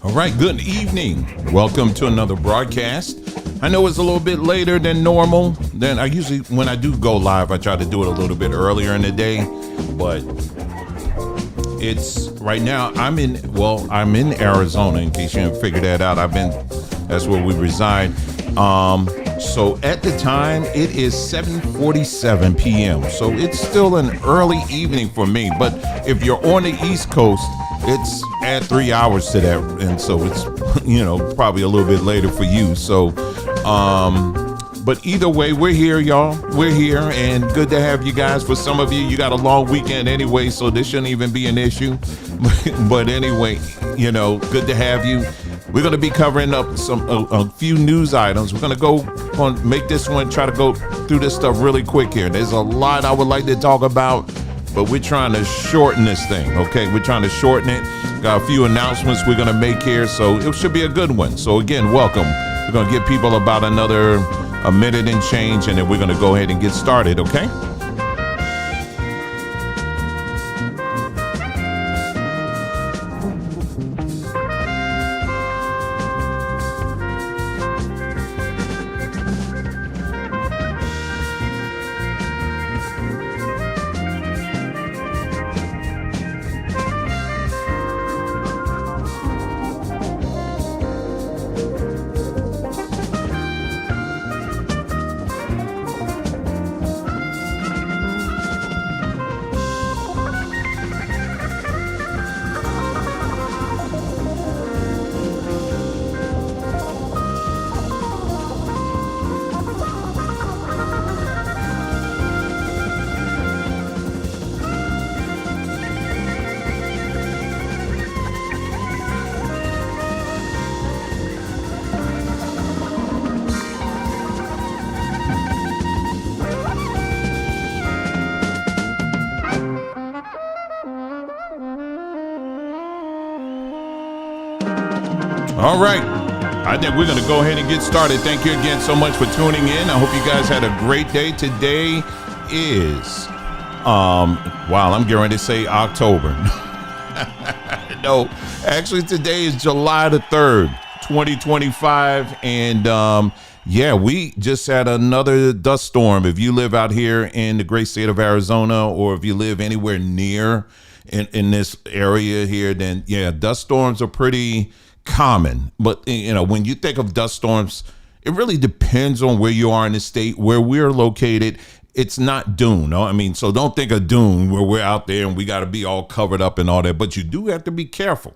All right, good evening. Welcome to another broadcast. I know it's a little bit later than normal. Then I usually, when I do go live, I try to do it a little bit earlier in the day. But it's right now. I'm in Arizona. In case you didn't figure that out, that's where we reside. So at the time, it is 7:47 p.m. So it's still an early evening for me. But if you're on the East Coast, it's add 3 hours to that, and so it's probably a little bit later for you. So, but either way, we're here, y'all. We're here, and good to have you guys. For some of you, you got a long weekend anyway, so this shouldn't even be an issue. But anyway, good to have you. We're going to be covering up a few news items. We're going to go on, make this one, try to go through this stuff really quick here. There's a lot I would like to talk about, but we're trying to shorten this thing, okay? We're trying to shorten it. Got a few announcements we're going to make here, so it should be a good one. So again, welcome. We're going to give people about a minute and change, and then we're going to go ahead and get started, okay? All right, I think we're going to go ahead and get started. Thank you again so much for tuning in. I hope you guys had a great day. Today is, I'm getting ready to say October. No, actually today is July the 3rd, 2025. And we just had another dust storm. If you live out here in the great state of Arizona, or if you live anywhere near in this area here, then dust storms are pretty common. But when you think of dust storms, it really depends on where you are in the state. Where we're located, it's not dune. No? I mean, so don't think of dune where we're out there and we got to be all covered up and all that. But you do have to be careful,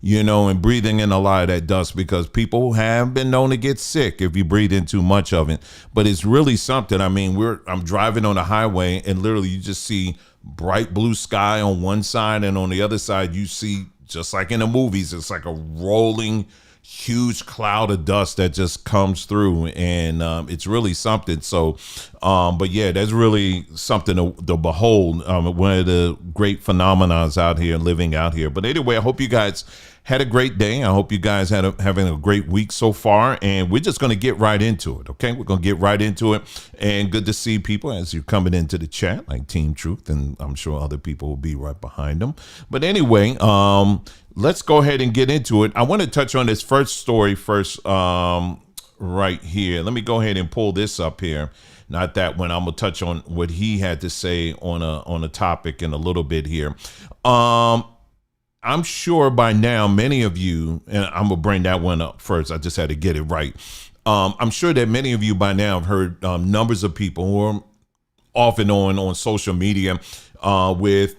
and breathing in a lot of that dust, because people have been known to get sick if you breathe in too much of it. But it's really something. I mean, I'm driving on the highway and literally you just see bright blue sky on one side, and on the other side you see, just like in the movies, it's like a rolling huge cloud of dust that just comes through, and it's really something. So that's really something to behold. One of the great phenomenons out here, living out here. But anyway, I hope you guys had a great day. I hope you guys having a great week so far, and we're just going to get right into it. Okay, we're going to get right into it, and good to see people as you're coming into the chat, like Team Truth, and I'm sure other people will be right behind them. But anyway, let's go ahead and get into it. I want to touch on this first story first, right here. Let me go ahead and pull this up here. Not that one. I'm gonna touch on what he had to say on a topic in a little bit here. I'm sure by now many of you, and I'm gonna bring that one up first. I just had to get it right. I'm sure that many of you by now have heard numbers of people who are off and on social media with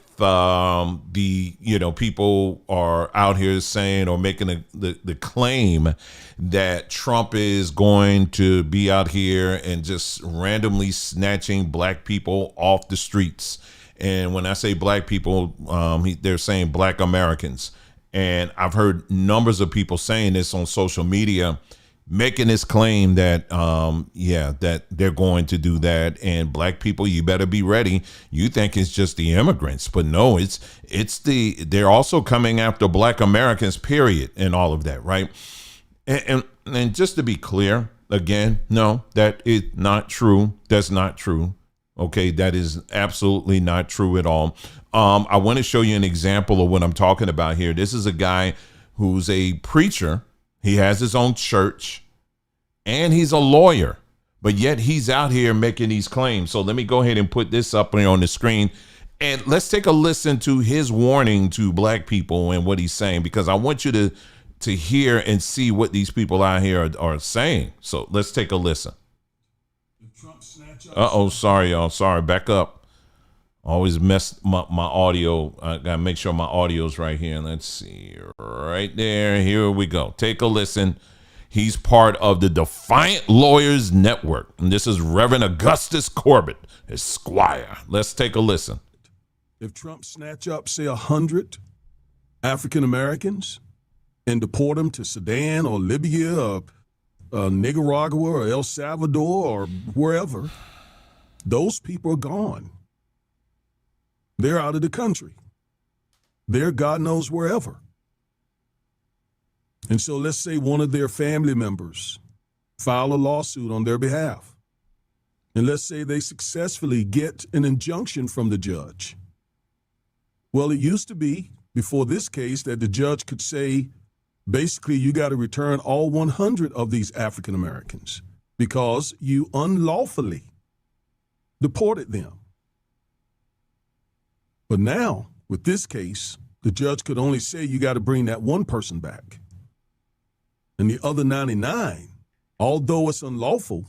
people are out here saying or making the claim that Trump is going to be out here and just randomly snatching black people off the streets. And when I say black people, they're saying black Americans. And I've heard numbers of people saying this on social media, making this claim that, that they're going to do that. And black people, you better be ready. You think it's just the immigrants, but no, they're also coming after black Americans, period, and all of that, right? And just to be clear, again, no, that is not true. That's not true. Okay, that is absolutely not true at all. I want to show you an example of what I'm talking about here. This is a guy who's a preacher. He has his own church and he's a lawyer, but yet he's out here making these claims. So let me go ahead and put this up on the screen and let's take a listen to his warning to black people and what he's saying, because I want you to hear and see what these people out here are saying. So let's take a listen. Sorry, y'all. Sorry, back up. Always mess my audio. I gotta make sure my audio's right here. Let's see, right there. Here we go. Take a listen. He's part of the Defiant Lawyers Network, and this is Reverend Augustus Corbett, Esquire. Let's take a listen. If Trump snatch up, say, 100 African Americans and deport them to Sudan or Libya or Nicaragua or El Salvador or wherever, those people are gone. They're out of the country. They're God knows wherever. And so let's say one of their family members file a lawsuit on their behalf. And let's say they successfully get an injunction from the judge. Well, it used to be, before this case, that the judge could say, basically, you got to return all 100 of these African Americans because you unlawfully deported them. But now, with this case, the judge could only say you got to bring that one person back. And the other 99, although it's unlawful,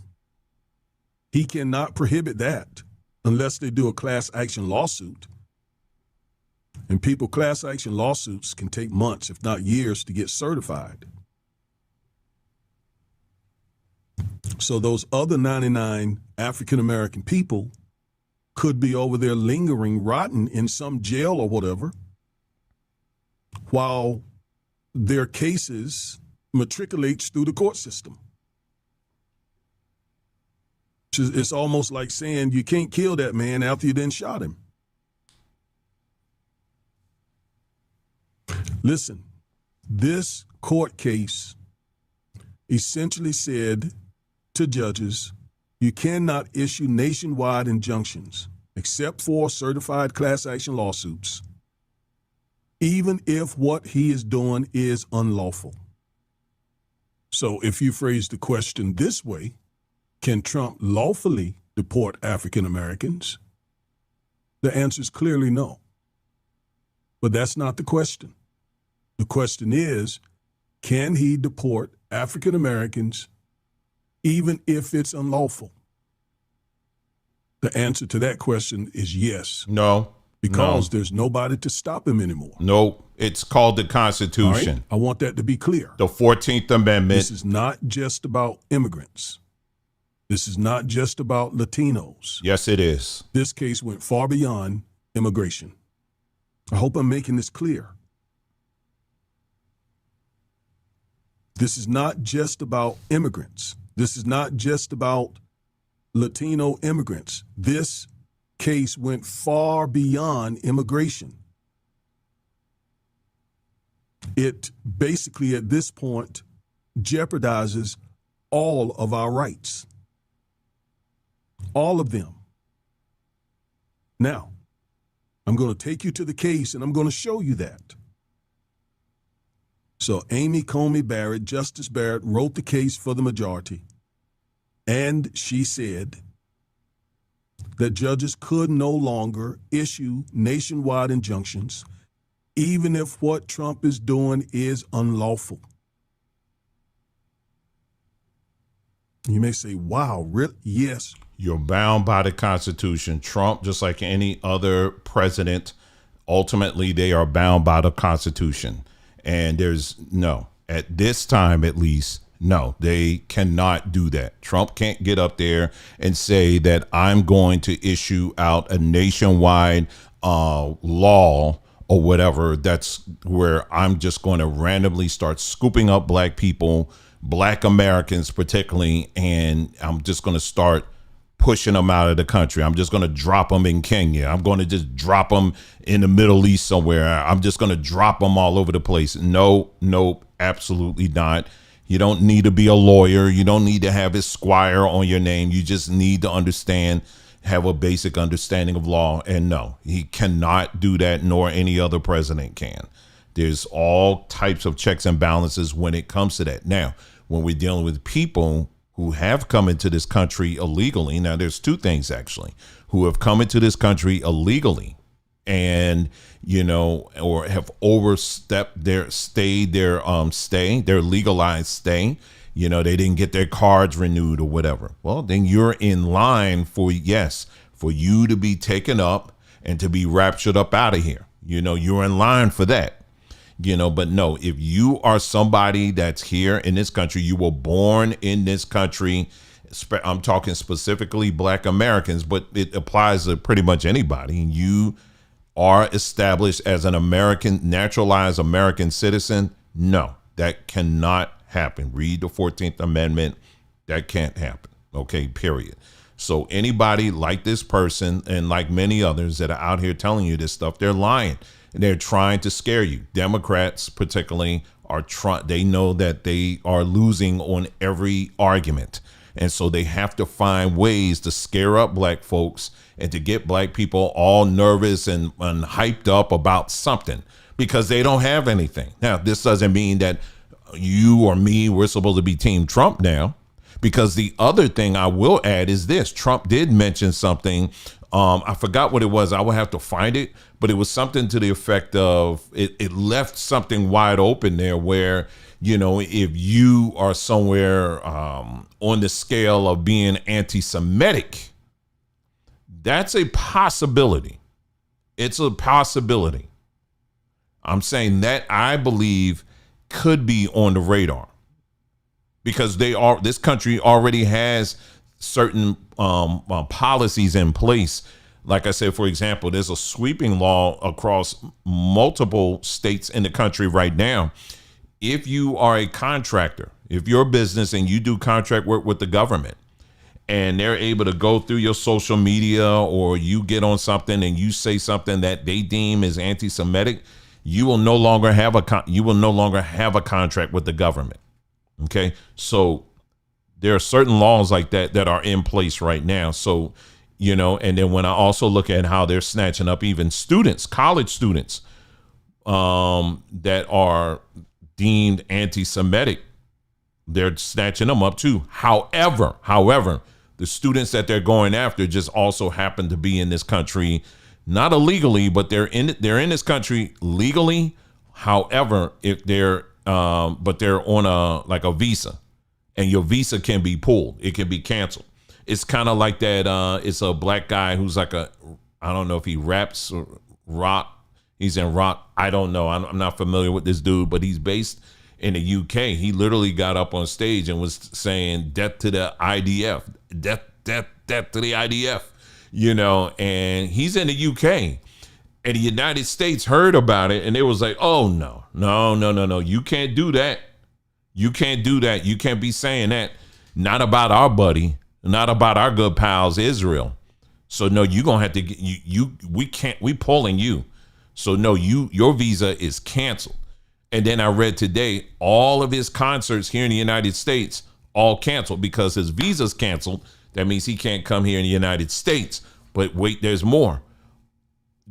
he cannot prohibit that unless they do a class action lawsuit. And class action lawsuits can take months, if not years, to get certified. So those other 99 African American people could be over there lingering, rotten in some jail or whatever, while their cases matriculates through the court system. It's almost like saying you can't kill that man after you then shot him. Listen, this court case essentially said to judges, you cannot issue nationwide injunctions except for certified class action lawsuits, even if what he is doing is unlawful. So if you phrase the question this way, can Trump lawfully deport African Americans? The answer is clearly no. But that's not the question. The question is, can he deport African Americans even if it's unlawful? The answer to that question is yes. No. Because there's nobody to stop him anymore. No, it's called the Constitution. Right? I want that to be clear. The 14th Amendment. This is not just about immigrants. This is not just about Latinos. Yes, it is. This case went far beyond immigration. I hope I'm making this clear. This is not just about immigrants. This is not just about Latino immigrants. This case went far beyond immigration. It basically, at this point, jeopardizes all of our rights. All of them. Now, I'm going to take you to the case and I'm going to show you that. So Amy Coney Barrett, Justice Barrett, wrote the case for the majority. And she said that judges could no longer issue nationwide injunctions, even if what Trump is doing is unlawful. You may say, wow, really? Yes. You're bound by the Constitution. Trump, just like any other president, ultimately they are bound by the Constitution. And at this time at least, no, they cannot do that. Trump can't get up there and say that I'm going to issue out a nationwide law or whatever. That's where I'm just going to randomly start scooping up black people, black Americans particularly, and I'm just going to start pushing them out of the country. I'm just going to drop them in Kenya. I'm going to just drop them in the Middle East somewhere. I'm just going to drop them all over the place. No, absolutely not. You don't need to be a lawyer. You don't need to have Esquire on your name. You just need to have a basic understanding of law. And no, he cannot do that, nor any other president can. There's all types of checks and balances when it comes to that. Now, when we're dealing with people who have come into this country illegally, now there's two things actually, who have come into this country illegally and, or have overstepped their their legalized stay. They didn't get their cards renewed or whatever. Well, then you're in line for you to be taken up and to be raptured up out of here. You're in line for that. But no, if you are somebody that's here in this country, you were born in this country. I'm talking specifically Black Americans, but it applies to pretty much anybody. You are established as an American, naturalized American citizen. No, that cannot happen. Read the 14th Amendment. That can't happen. Okay, period. So anybody like this person and like many others that are out here telling you this stuff, they're lying. And they're trying to scare you. Democrats particularly they know that they are losing on every argument. And so they have to find ways to scare up Black folks and to get Black people all nervous and hyped up about something because they don't have anything. Now, this doesn't mean that you or me, we're supposed to be Team Trump now, because the other thing I will add is this. Trump did mention something. I forgot what it was. I will have to find it, but it was something to the effect of it left something wide open there where, if you are somewhere on the scale of being anti-Semitic, that's a possibility. It's a possibility. I'm saying that I believe could be on the radar because this country already has certain policies in place. Like I said, for example, there's a sweeping law across multiple states in the country right now. If you are a contractor, if you're a business and you do contract work with the government and they're able to go through your social media or you get on something and you say something that they deem is anti-Semitic, you will no longer have a contract with the government. Okay, so there are certain laws like that are in place right now. So, and then when I also look at how they're snatching up even students, college students, that are deemed anti-Semitic, they're snatching them up too. However, the students that they're going after just also happen to be in this country, not illegally, but they're in this country legally. However, if they're but they're on a visa, and your visa can be pulled. It can be canceled. It's kind of like that. It's a Black guy who's I don't know if he raps or rock. He's in rock. I don't know. I'm not familiar with this dude, but he's based in the UK. He literally got up on stage and was saying death to the IDF, death to the IDF, and he's in the UK. And the United States heard about it and it was like, oh, no. You can't do that. You can't do that. You can't be saying that. Not about our buddy, not about our good pals, Israel. So no, you're going to have to we pulling you. So no, your visa is canceled. And then I read today, all of his concerts here in the United States, all canceled because his visa's canceled. That means he can't come here in the United States. But wait, there's more.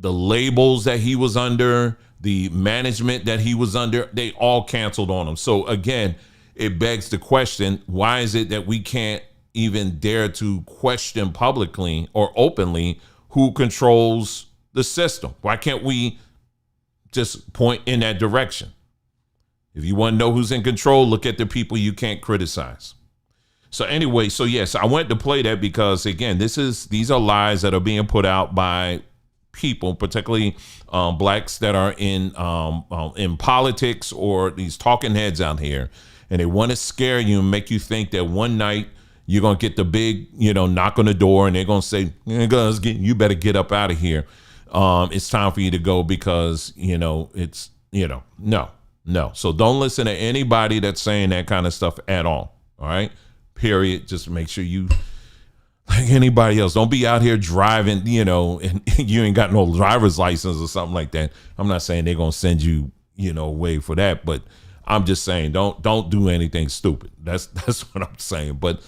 The labels that he was under, the management that he was under, they all canceled on him. So again, it begs the question, why is it that we can't even dare to question publicly or openly who controls the system? Why can't we just point in that direction? If you want to know who's in control, look at the people you can't criticize. So anyway, so yes, I wanted to play that because again, these are lies that are being put out by people, particularly blacks that are in politics or these talking heads out here, and they want to scare you and make you think that one night you're gonna get the big, knock on the door, and they're gonna say, "You better get up out of here. It's time for you to go because it's no." So don't listen to anybody that's saying that kind of stuff at all. All right, period. Just make sure you. Like anybody else, don't be out here driving, and you ain't got no driver's license or something like that. I'm not saying they're gonna send you, away for that, but I'm just saying don't do anything stupid. That's what I'm saying. But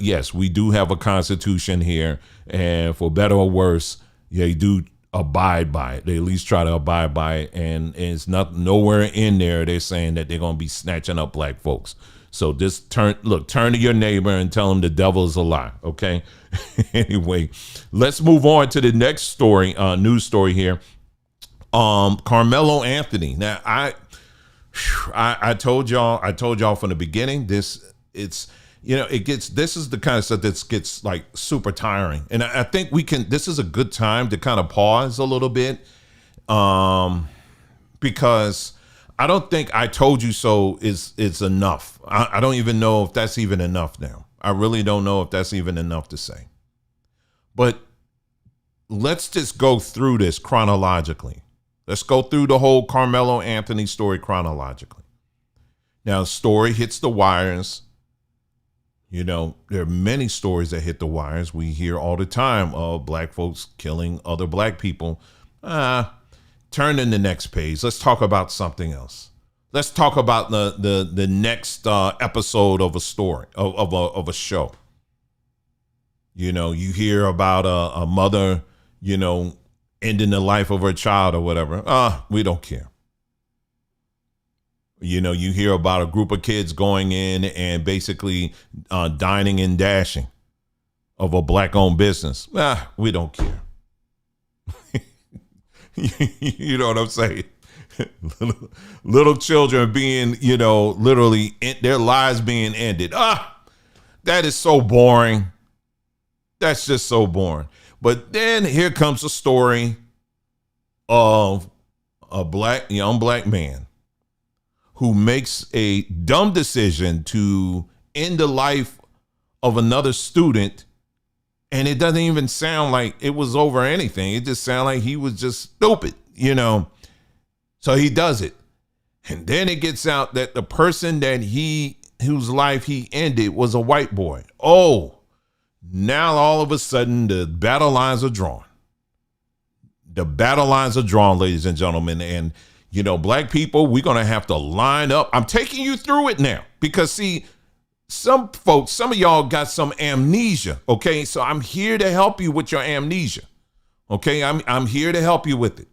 yes, we do have a constitution here, and for better or worse, they do abide by it. They at least try to abide by it, and it's not nowhere in there they're saying that they're going to be snatching up black folks. So just turn to your neighbor and tell him the devil is a lie. Okay. Anyway, let's move on to the next story, news story here. Carmelo Anthony. Now I told y'all from the beginning, this is the kind of stuff that gets like super tiring. And I think this is a good time to kind of pause a little bit. Because I don't think I told you so is enough. I don't even know if that's even enough now. I really don't know if that's even enough to say. But let's just go through this chronologically. Let's go through the whole Carmelo Anthony story chronologically. Now, the story hits the wires. You know, there are many stories that hit the wires. We hear all the time of black folks killing other black people. Turn in the next page. Let's talk about something else. Let's talk about the next episode of a story, of a show. You know, you hear about a mother, you know, ending the life of her child or whatever. We don't care. You know, you hear about a group of kids going in and basically dining and dashing of a black-owned business. We don't care. You know what I'm saying? Little children being, you know, literally their lives being ended. That is so boring. That's just so boring. But then here comes a story of a young black man who makes a dumb decision to end the life of another student. And it doesn't even sound like it was over anything. It just sounded like he was just stupid, you know. So he does it. And then it gets out that the person whose life he ended was a white boy. Oh, now all of a sudden the battle lines are drawn. The battle lines are drawn, ladies and gentlemen. And, you know, black people, we're going to have to line up. I'm taking you through it now because, see, some folks, some of y'all got some amnesia, okay? So I'm here to help you with your amnesia, okay? I'm here to help you with it.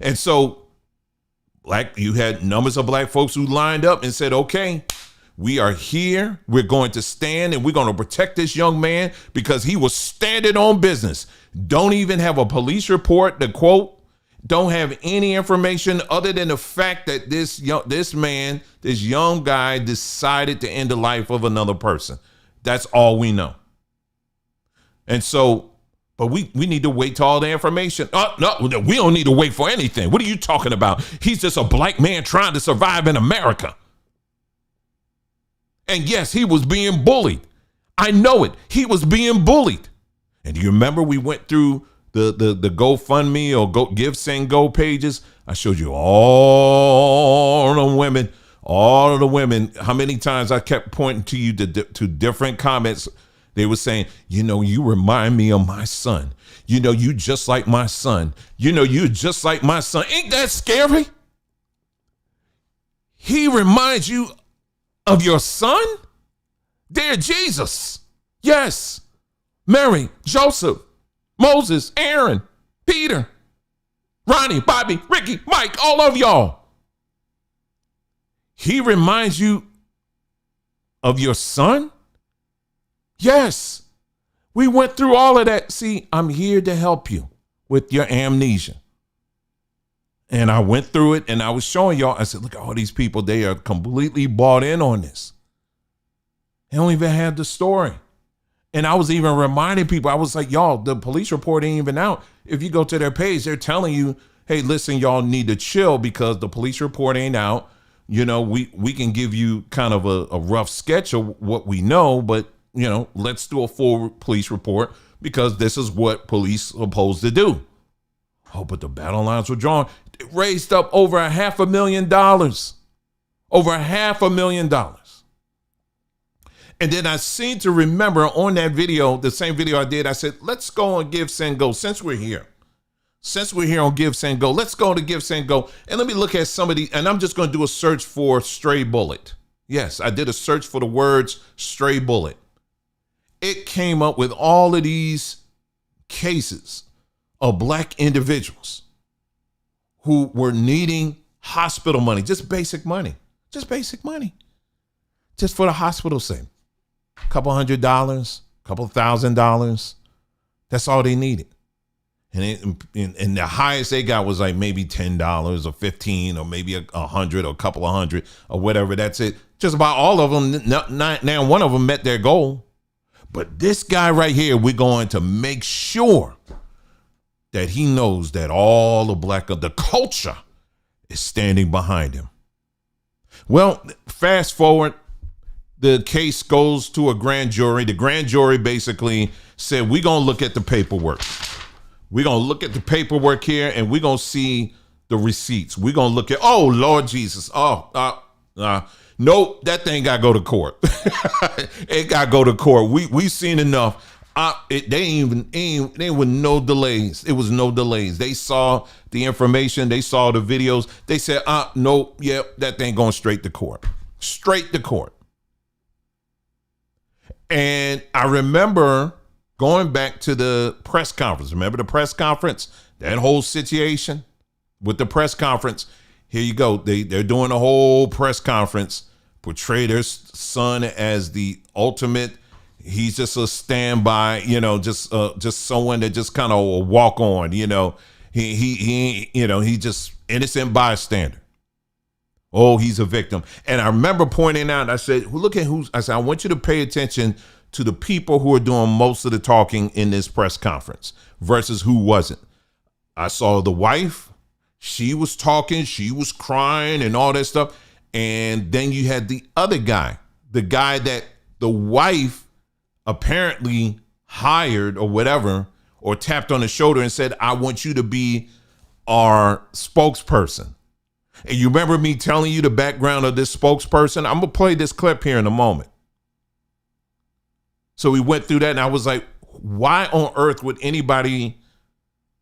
And so, you had numbers of black folks who lined up and said, okay, we are here. We're going to stand and we're going to protect this young man because he was standing on business. Don't even have a police report to quote. Don't have any information other than the fact that this young guy decided to end the life of another person. That's all we know. And so, but we need to wait till all the information. No, we don't need to wait for anything. What are you talking about? He's just a black man trying to survive in America. And yes, he was being bullied. I know it. He was being bullied. And do you remember we went through the GoFundMe or Give Send Go pages? I showed you all of the women, how many times I kept pointing to you to different comments. They were saying, you know, you remind me of my son. You know, you just like my son. You know, you just like my son. Ain't that scary? He reminds you of your son? Dear Jesus. Yes. Mary, Joseph, Moses, Aaron, Peter, Ronnie, Bobby, Ricky, Mike, all of y'all. He reminds you of your son? Yes. We went through all of that. See, I'm here to help you with your amnesia. And I went through it and I was showing y'all. I said, look at all these people. They are completely bought in on this. They don't even have the story. And I was even reminding people, I was like, y'all, the police report ain't even out. If you go to their page, they're telling you, hey, listen, y'all need to chill because the police report ain't out. You know, we can give you kind of a rough sketch of what we know, but, you know, let's do a full police report because this is what police are supposed to do. Oh, but the battle lines were drawn. It raised up over $500,000. Over $500,000. And then I seem to remember on that video, the same video I did, I said, let's go on Give, Send, Go. Since we're here on Give, Send, Go, let's go to Give, Send, Go. And let me look at some of the, and I'm just going to do a search for stray bullet. Yes, I did a search for the words stray bullet. It came up with all of these cases of black individuals who were needing hospital money, just basic money, just for the hospital's sake. A couple $100, couple $1,000. That's all they needed. And the highest they got was like maybe $10 or $15 or maybe $100 or a couple of $100 or whatever. That's it. Just about all of them. Now one of them met their goal. But this guy right here, we're going to make sure that he knows that all the culture is standing behind him. Well, fast forward, the case goes to a grand jury. The grand jury basically said, we're going to look at the paperwork. We're going to look at the paperwork here, and we're going to see the receipts. We're going to look at, oh, Lord Jesus. Nope, that thing got to go to court. It got to go to court. We've seen enough. They were no delays. It was no delays. They saw the information. They saw the videos. They said, nope, yep, that thing going straight to court. Straight to court. And I remember going back to the press conference. Remember the press conference? That whole situation with the press conference. Here you go. They're doing a whole press conference, portray their son as the ultimate. He's just a standby, just someone that just kind of walk on, he just innocent bystander. Oh, he's a victim. And I remember pointing out, I said, look at I want you to pay attention to the people who are doing most of the talking in this press conference versus who wasn't. I saw the wife. She was talking. She was crying and all that stuff. And then you had the other guy, the guy that the wife apparently hired or whatever, or tapped on the shoulder and said, I want you to be our spokesperson. And you remember me telling you the background of this spokesperson? I'm going to play this clip here in a moment. So we went through that, and I was like, why on earth would anybody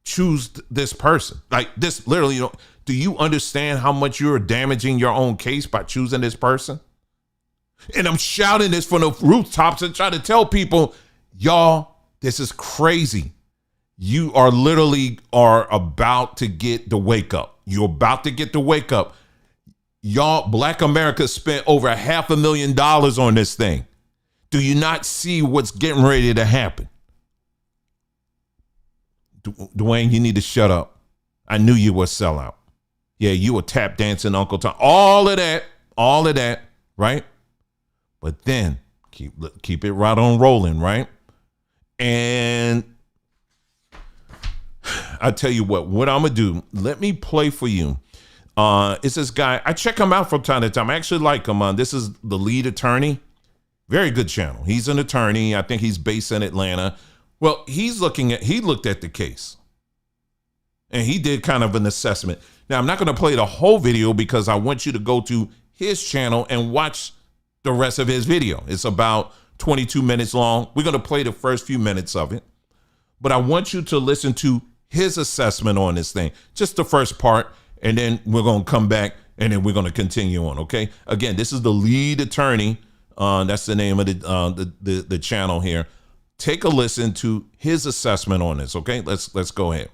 choose this person? Like this, literally, do you understand how much you're damaging your own case by choosing this person? And I'm shouting this from the rooftops and trying to tell people, y'all, this is crazy. You are literally about to get the wake up. You're about to get the wake up. Y'all, Black America spent over $500,000 on this thing. Do you not see what's getting ready to happen? Dwayne, you need to shut up. I knew you were a sellout. Yeah, you were tap dancing Uncle Tom. All of that, right? But then keep it right on rolling, right? And I tell you what I'm gonna do. Let me play for you. It's this guy. I check him out from time to time. I actually like him. This is the lead attorney. Very good channel. He's an attorney. I think he's based in Atlanta. Well, he looked at the case, and he did kind of an assessment. Now, I'm not going to play the whole video because I want you to go to his channel and watch the rest of his video. It's about 22 minutes long. We're going to play the first few minutes of it, but I want you to listen to his assessment on this thing, just the first part, and then we're going to come back and then we're going to continue on. Okay. Again, this is the lead attorney. That's the name of the channel here. Take a listen to his assessment on this. Okay, let's go ahead.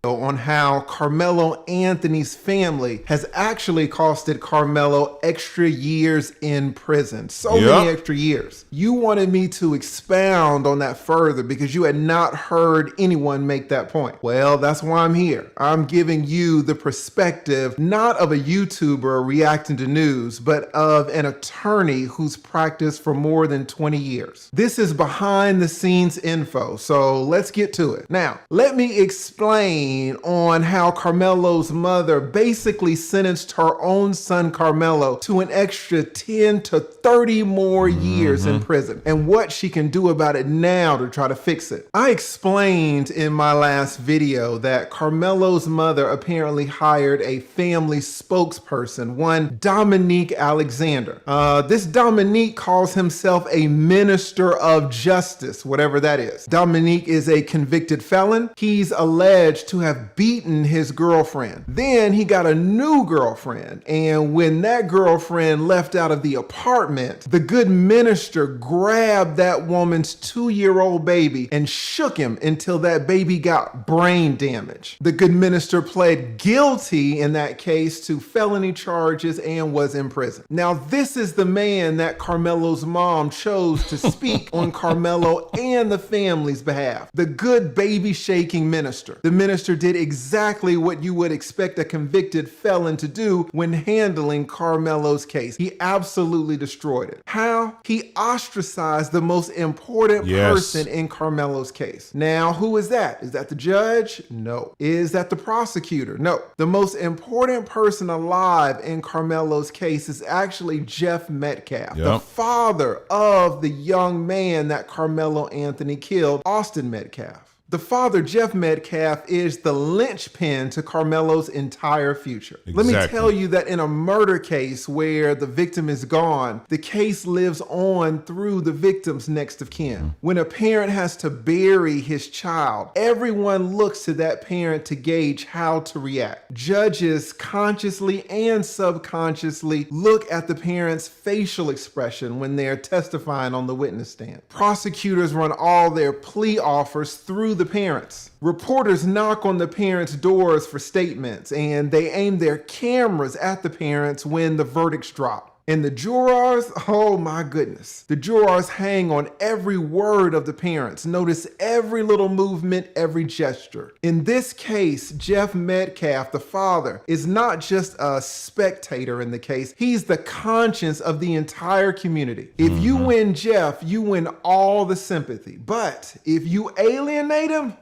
On how Carmelo Anthony's family has actually costed Carmelo extra years in prison. So many extra years. You wanted me to expound on that further because you had not heard anyone make that point. Well, that's why I'm here. I'm giving you the perspective, not of a YouTuber reacting to news, but of an attorney who's practiced for more than 20 years. This is behind the scenes info, so let's get to it. Now, let me explain on how Carmelo's mother basically sentenced her own son Carmelo to an extra 10 to 30 more years in prison and what she can do about it now to try to fix it. I explained in my last video that Carmelo's mother apparently hired a family spokesperson, one Dominique Alexander. This Dominique calls himself a minister of justice, whatever that is. Dominique is a convicted felon. He's alleged to to have beaten his girlfriend. Then he got a new girlfriend, and when that girlfriend left out of the apartment, the good minister grabbed that woman's 2-year-old baby and shook him until that baby got brain damage. The good minister pled guilty in that case to felony charges and was in prison. Now, this is the man that Carmelo's mom chose to speak on Carmelo and the family's behalf. The good baby shaking minister. The minister did exactly what you would expect a convicted felon to do when handling Carmelo's case. He absolutely destroyed it. How? He ostracized the most important person in Carmelo's case. Now, who is that? Is that the judge? No. Is that the prosecutor? No. The most important person alive in Carmelo's case is actually Jeff Metcalf, the father of the young man that Carmelo Anthony killed, Austin Metcalf. The father, Jeff Metcalf, is the linchpin to Carmelo's entire future. Let me tell you that in a murder case where the victim is gone, the case lives on through the victim's next of kin. When a parent has to bury his child, everyone looks to that parent to gauge how to react. Judges consciously and subconsciously look at the parent's facial expression when they're testifying on the witness stand. Prosecutors run all their plea offers through the parents. Reporters knock on the parents' doors for statements, and they aim their cameras at the parents when the verdicts drop. And the jurors, oh my goodness. The jurors hang on every word of the parents. Notice every little movement, every gesture. In this case, Jeff Metcalf, the father, is not just a spectator in the case. He's the conscience of the entire community. If you win Jeff, you win all the sympathy. But if you alienate him,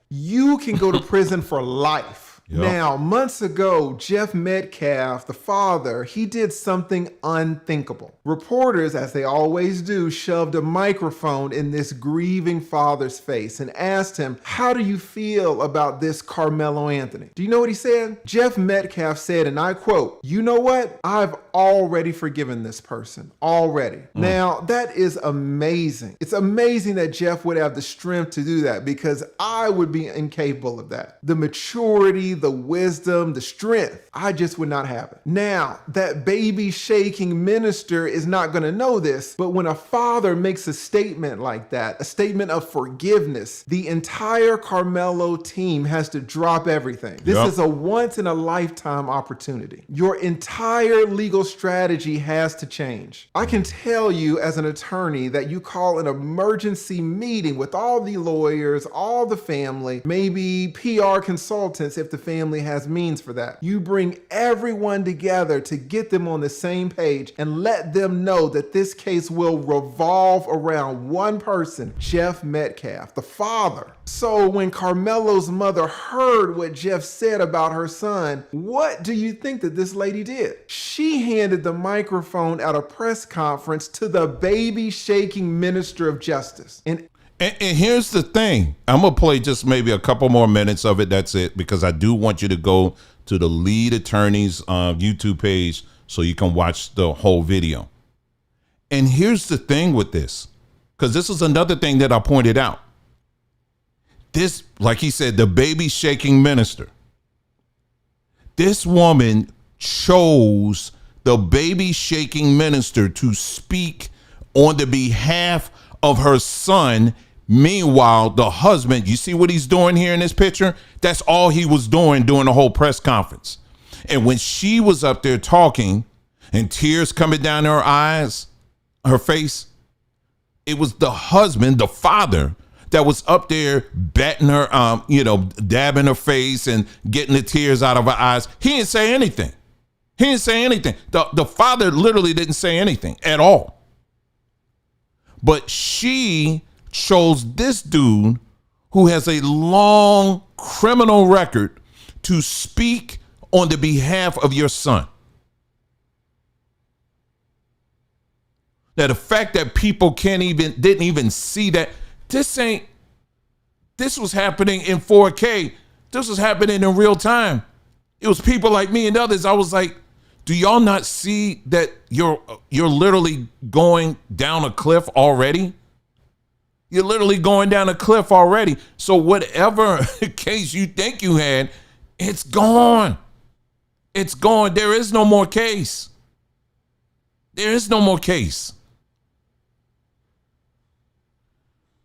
you can go to prison for life. Now, months ago, Jeff Metcalf, the father, he did something unthinkable. Reporters, as they always do, shoved a microphone in this grieving father's face and asked him, "How do you feel about this Carmelo Anthony?" Do you know what he said? Jeff Metcalf said, and I quote, "You know what? I've already forgiven this person. Already." Now, that is amazing. It's amazing that Jeff would have the strength to do that, because I would be incapable of that. The maturity, the wisdom, the strength, I just would not have it. Now, that baby shaking minister is not going to know this, but when a father makes a statement like that, a statement of forgiveness, the entire Carmelo team has to drop everything. This is a once in a lifetime opportunity. Your entire legal strategy has to change. I can tell you as an attorney that you call an emergency meeting with all the lawyers, all the family, maybe PR consultants if the family has means for that. You bring everyone together to get them on the same page and let them know that this case will revolve around one person, Jeff Metcalf, the father. So when Carmelo's mother heard what Jeff said about her son, what do you think that this lady did? She handed the microphone at a press conference to the baby shaking minister of justice. And here's the thing. I'm going to play just maybe a couple more minutes of it. That's it. Because I do want you to go to the lead attorney's YouTube page so you can watch the whole video. And here's the thing with this, because this is another thing that I pointed out. This, like he said, the baby shaking minister. This woman chose the baby shaking minister to speak on the behalf of her son. Meanwhile, the husband, you see what he's doing here in this picture? That's all he was doing during the whole press conference. And when she was up there talking and tears coming down her eyes, her face, it was the husband, the father, that was up there batting her, dabbing her face and getting the tears out of her eyes. He didn't say anything. He didn't say anything. The father literally didn't say anything at all. But she chose this dude who has a long criminal record to speak on the behalf of your son. Now, the fact that people didn't even see that, this was happening in 4K. This was happening in real time. It was people like me and others. I was like, do y'all not see that you're literally going down a cliff already? You're literally going down a cliff already. So whatever case you think you had, it's gone. It's gone. There is no more case. There is no more case.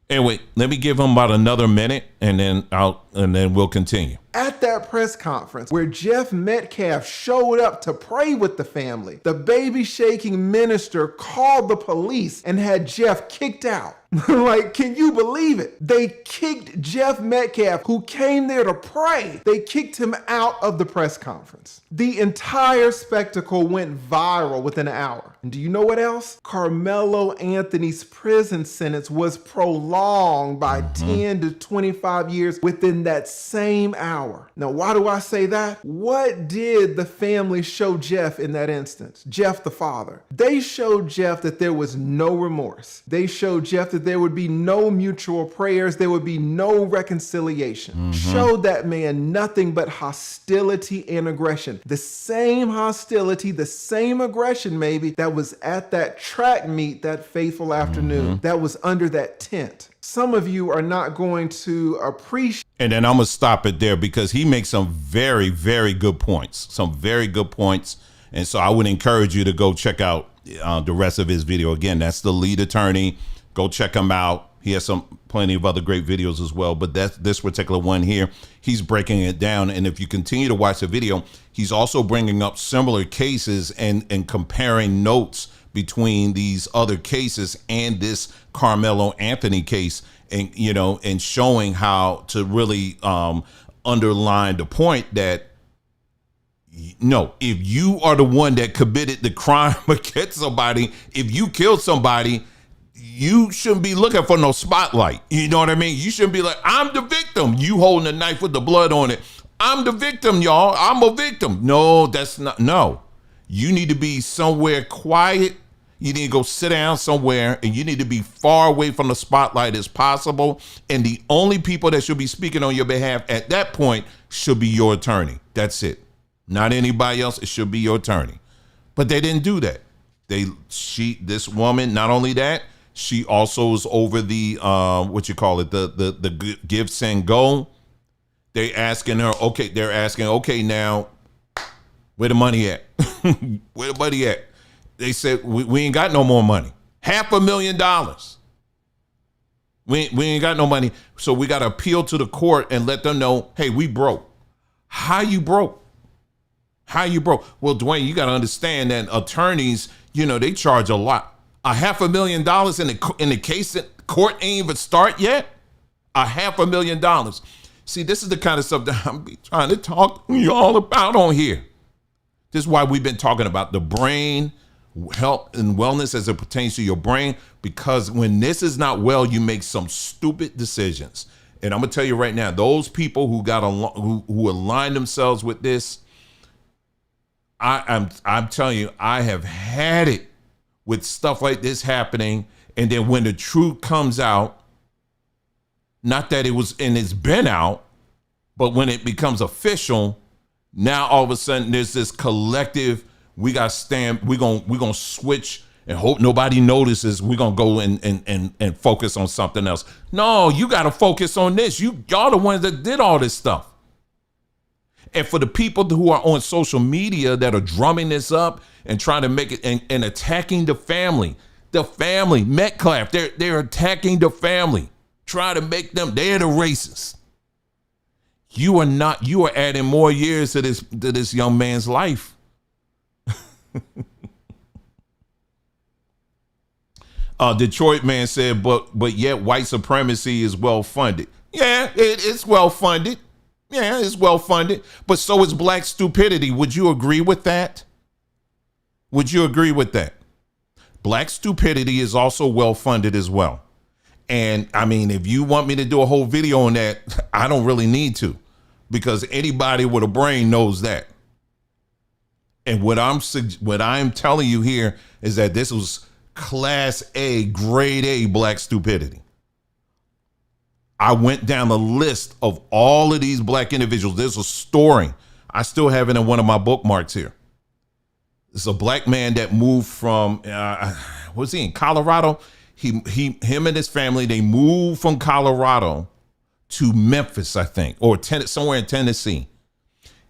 Anyway, let me give him about another minute and then we'll continue. At that press conference where Jeff Metcalf showed up to pray with the family, the baby shaking minister called the police and had Jeff kicked out. Like, can you believe it? They kicked Jeff Metcalf, who came there to pray. They kicked him out of the press conference. The entire spectacle went viral within an hour. And do you know what else? Carmelo Anthony's prison sentence was prolonged by 10 to 25 years within that same hour. Now, why do I say that? What did the family show Jeff in that instance? Jeff, the father. They showed Jeff that there was no remorse. They showed Jeff that there would be no mutual prayers. There would be no reconciliation. Showed that man nothing but hostility and aggression. The same hostility, the same aggression maybe that was at that track meet that fateful afternoon, that was under that tent. Some of you are not going to appreciate. And then I'm going to stop it there because he makes some very, very good points. Some very good points. And so I would encourage you to go check out the rest of his video. Again, that's the lead attorney. Go check him out. He has plenty of other great videos as well. But that's this particular one here. He's breaking it down. And if you continue to watch the video, he's also bringing up similar cases and comparing notes between these other cases and this Carmelo Anthony case, and and showing how to really underline the point that no, if you are the one that committed the crime against somebody, if you killed somebody, you shouldn't be looking for no spotlight. You know what I mean? You shouldn't be like, I'm the victim. You holding a knife with the blood on it. I'm the victim, y'all. I'm a victim. No, that's not. No, you need to be somewhere quiet. You need to go sit down somewhere, and you need to be far away from the spotlight as possible. And the only people that should be speaking on your behalf at that point should be your attorney. That's it. Not anybody else. It should be your attorney. But they didn't do that. This woman, not only that, she also is over the the give, send, go. They're asking, okay, now where the money at? Where the money at? They said, we ain't got no more money. $500,000. We ain't got no money. So we got to appeal to the court and let them know, hey, we broke. How you broke? How you broke? Well, Dwayne, you got to understand that attorneys, they charge a lot. $500,000 in the case that court ain't even start yet. $500,000. See, this is the kind of stuff that I'm trying to talk to you all about on here. This is why we've been talking about the brain, health and wellness as it pertains to your brain, because when this is not well, you make some stupid decisions. And I'm gonna tell you right now, those people who who align themselves with this, I'm telling you, I have had it with stuff like this happening. And then when the truth comes out, not that it was, and it's been out, but when it becomes official, now all of a sudden there's this collective, we got to stand, we're gonna switch and hope nobody notices. We're gonna go and focus on something else. No, you gotta focus on this. Y'all the ones that did all this stuff. And for the people who are on social media that are drumming this up and trying to make it and attacking the family, Metcalf, they're attacking the family, trying to make them, they're the racists. You are adding more years to this young man's life. Detroit man said, but yet white supremacy is well funded. Yeah, it's well funded. Yeah, it's well funded, but so is black stupidity. Would you agree with that? Would you agree with that? Black stupidity is also well funded as well. And I mean, if you want me to do a whole video on that, I don't really need to, because anybody with a brain knows that. And what I'm telling you here is that this was class A, grade A black stupidity. I went down the list of all of these black individuals. There's a story. I still have it in one of my bookmarks here. It's a black man that moved from, was he in Colorado? Him and his family, they moved from Colorado to Memphis, I think, or somewhere in Tennessee.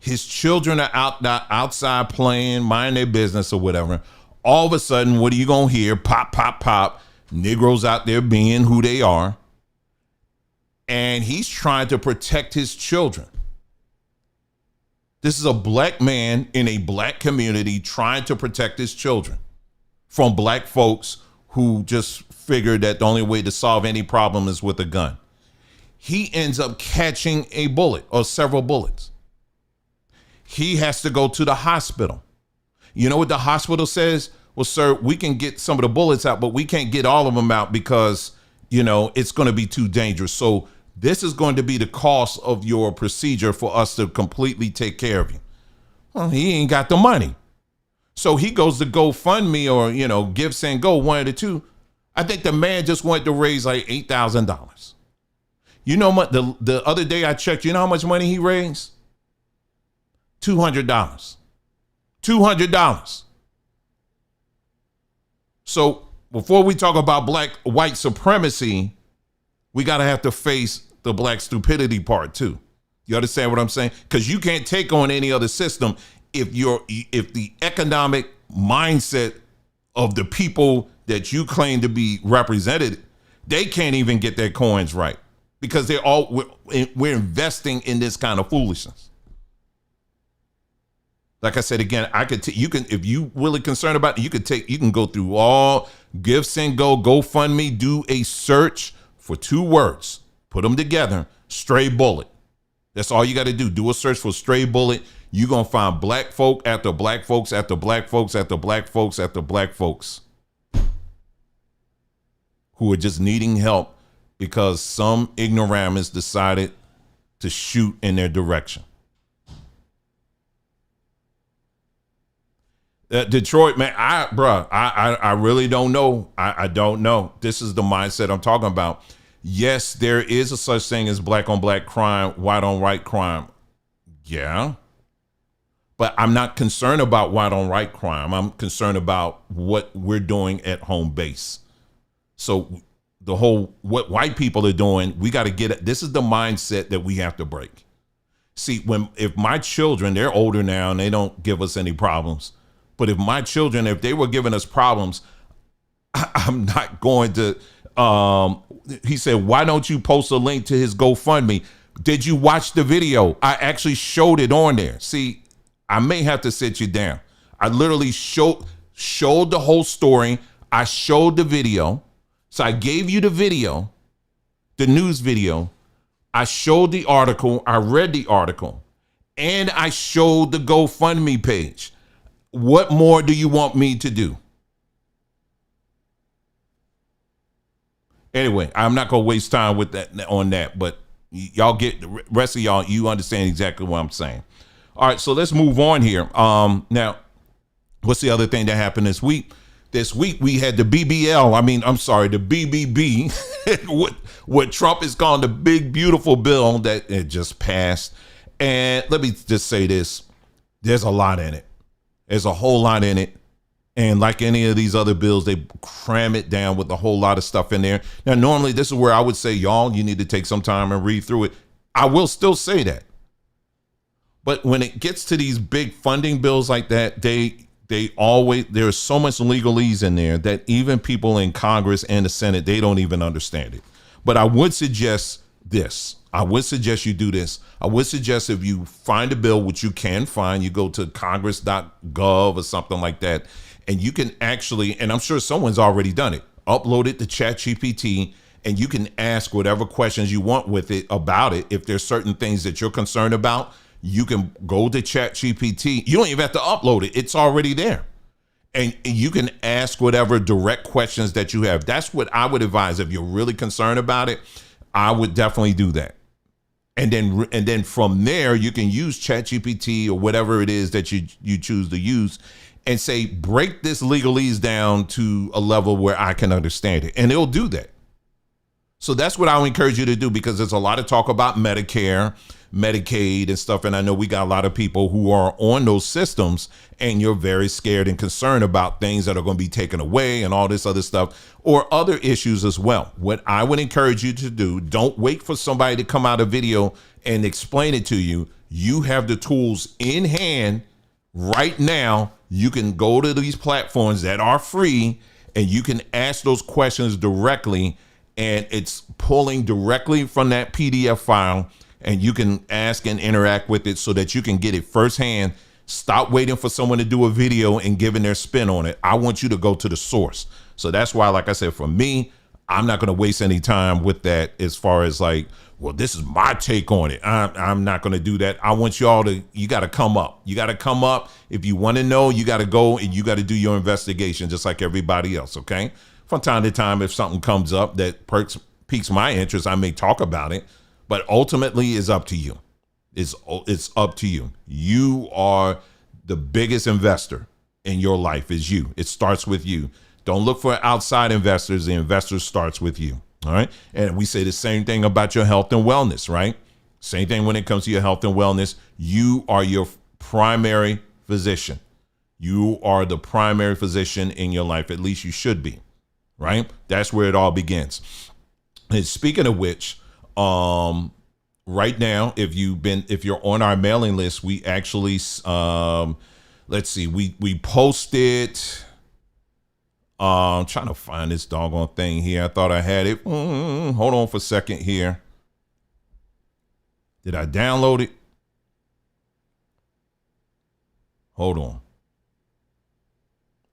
His children are outside playing, mind their business or whatever. All of a sudden, what are you going to hear? Pop, pop, pop. Negroes out there being who they are. And he's trying to protect his children. This is a black man in a black community trying to protect his children from black folks who just figured that the only way to solve any problem is with a gun. He ends up catching a bullet or several bullets. He has to go to the hospital. You know what the hospital says? Well, sir, we can get some of the bullets out, but we can't get all of them out because, it's going to be too dangerous. So this is going to be the cost of your procedure for us to completely take care of you. Well, he ain't got the money. So he goes to GoFundMe or, Give, Send, Go, one of the two. I think the man just wanted to raise like $8,000. You know what? The other day I checked, you know how much money he raised? $200. $200. So before we talk about white supremacy, we got to have to face the black stupidity part too. You understand what I'm saying? Because you can't take on any other system if the economic mindset of the people that you claim to be represented, they can't even get their coins right because we're investing in this kind of foolishness. Like I said again, you can if you really concerned about it, you can go through all Give, Send, Go, GoFundMe, do a search for 2 words, put them together, stray bullet. That's all you got to do. Do a search for stray bullet. You're going to find black folk after black folks after black folks after black folks after black folks who are just needing help because some ignoramus decided to shoot in their direction. Detroit, man, I really don't know. I don't know. This is the mindset I'm talking about. Yes, there is a such thing as black on black crime, white on white crime. Yeah. But I'm not concerned about white on white crime. I'm concerned about what we're doing at home base. So what white people are doing, we got to get it. This is the mindset that we have to break. See, if my children, they're older now and they don't give us any problems. But if my children, if they were giving us problems, I'm not going to, he said, why don't you post a link to his GoFundMe? Did you watch the video? I actually showed it on there. See, I may have to sit you down. I literally showed the whole story. I showed the video. So I gave you the video, the news video. I showed the article. I read the article. And I showed the GoFundMe page. What more do you want me to do? Anyway, I'm not going to waste time with that, but y'all get the rest of y'all, you understand exactly what I'm saying. All right, so let's move on here. Now, what's the other thing that happened this week? This week we had the the BBB, what Trump is calling the big beautiful bill that it just passed. And let me just say this, there's a lot in it. There's a whole lot in it. And like any of these other bills, they cram it down with a whole lot of stuff in there. Now, normally this is where I would say, y'all, you need to take some time and read through it. I will still say that. But when it gets to these big funding bills like that, there's so much legalese in there that even people in Congress and the Senate, they don't even understand it. But I would suggest this. I would suggest you do this. I would suggest if you find a bill, which you can find, you go to congress.gov or something like that, and you can actually, and I'm sure someone's already done it, upload it to ChatGPT, and you can ask whatever questions you want with it about it. If there's certain things that you're concerned about, you can go to ChatGPT. You don't even have to upload it. It's already there. And you can ask whatever direct questions that you have. That's what I would advise. If you're really concerned about it, I would definitely do that. And then from there, you can use ChatGPT or whatever it is that you choose to use and say, break this legalese down to a level where I can understand it. And it'll do that. So that's what I would encourage you to do, because there's a lot of talk about Medicare, Medicaid and stuff. And I know we got a lot of people who are on those systems, and you're very scared and concerned about things that are going to be taken away and all this other stuff, or other issues as well. What I would encourage you to do, don't wait for somebody to come out a video and explain it to you. You have the tools in hand right now. You can go to these platforms that are free, and you can ask those questions directly, and it's pulling directly from that PDF file, and you can ask and interact with it so that you can get it firsthand. Stop waiting for someone to do a video and giving their spin on it. I want you to go to the source. So that's why, like I said, for me, I'm not going to waste any time with that as far as like, well, this is my take on it. I'm not going to do that. I want y'all to, you got to come up. You got to come up. If you want to know, you got to go and you got to do your investigation just like everybody else, okay? From time to time, if something comes up that piques my interest, I may talk about it, but ultimately it's up to you. It's up to you. You are the biggest investor in your life, is you. It starts with you. Don't look for outside investors. The investor starts with you. All right. And we say the same thing about your health and wellness, right? Same thing when it comes to your health and wellness. You are your primary physician. You are the primary physician in your life. At least you should be, right? That's where it all begins. And speaking of which, right now, if you're on our mailing list, we actually, let's see, we posted. I'm trying to find this doggone thing here. I thought I had it. Hold on for a second here. Did I download it? Hold on.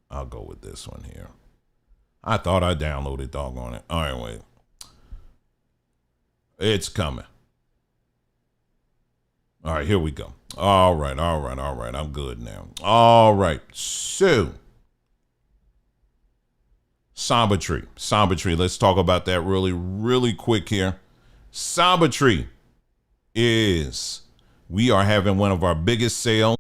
I'll go with this one here. I thought I downloaded, doggone it. All right, wait. It's coming. All right, here we go. All right. I'm good now. All right. So, Samba Tree. Let's talk about that really quick here. Samba Tree we are having one of our biggest sales.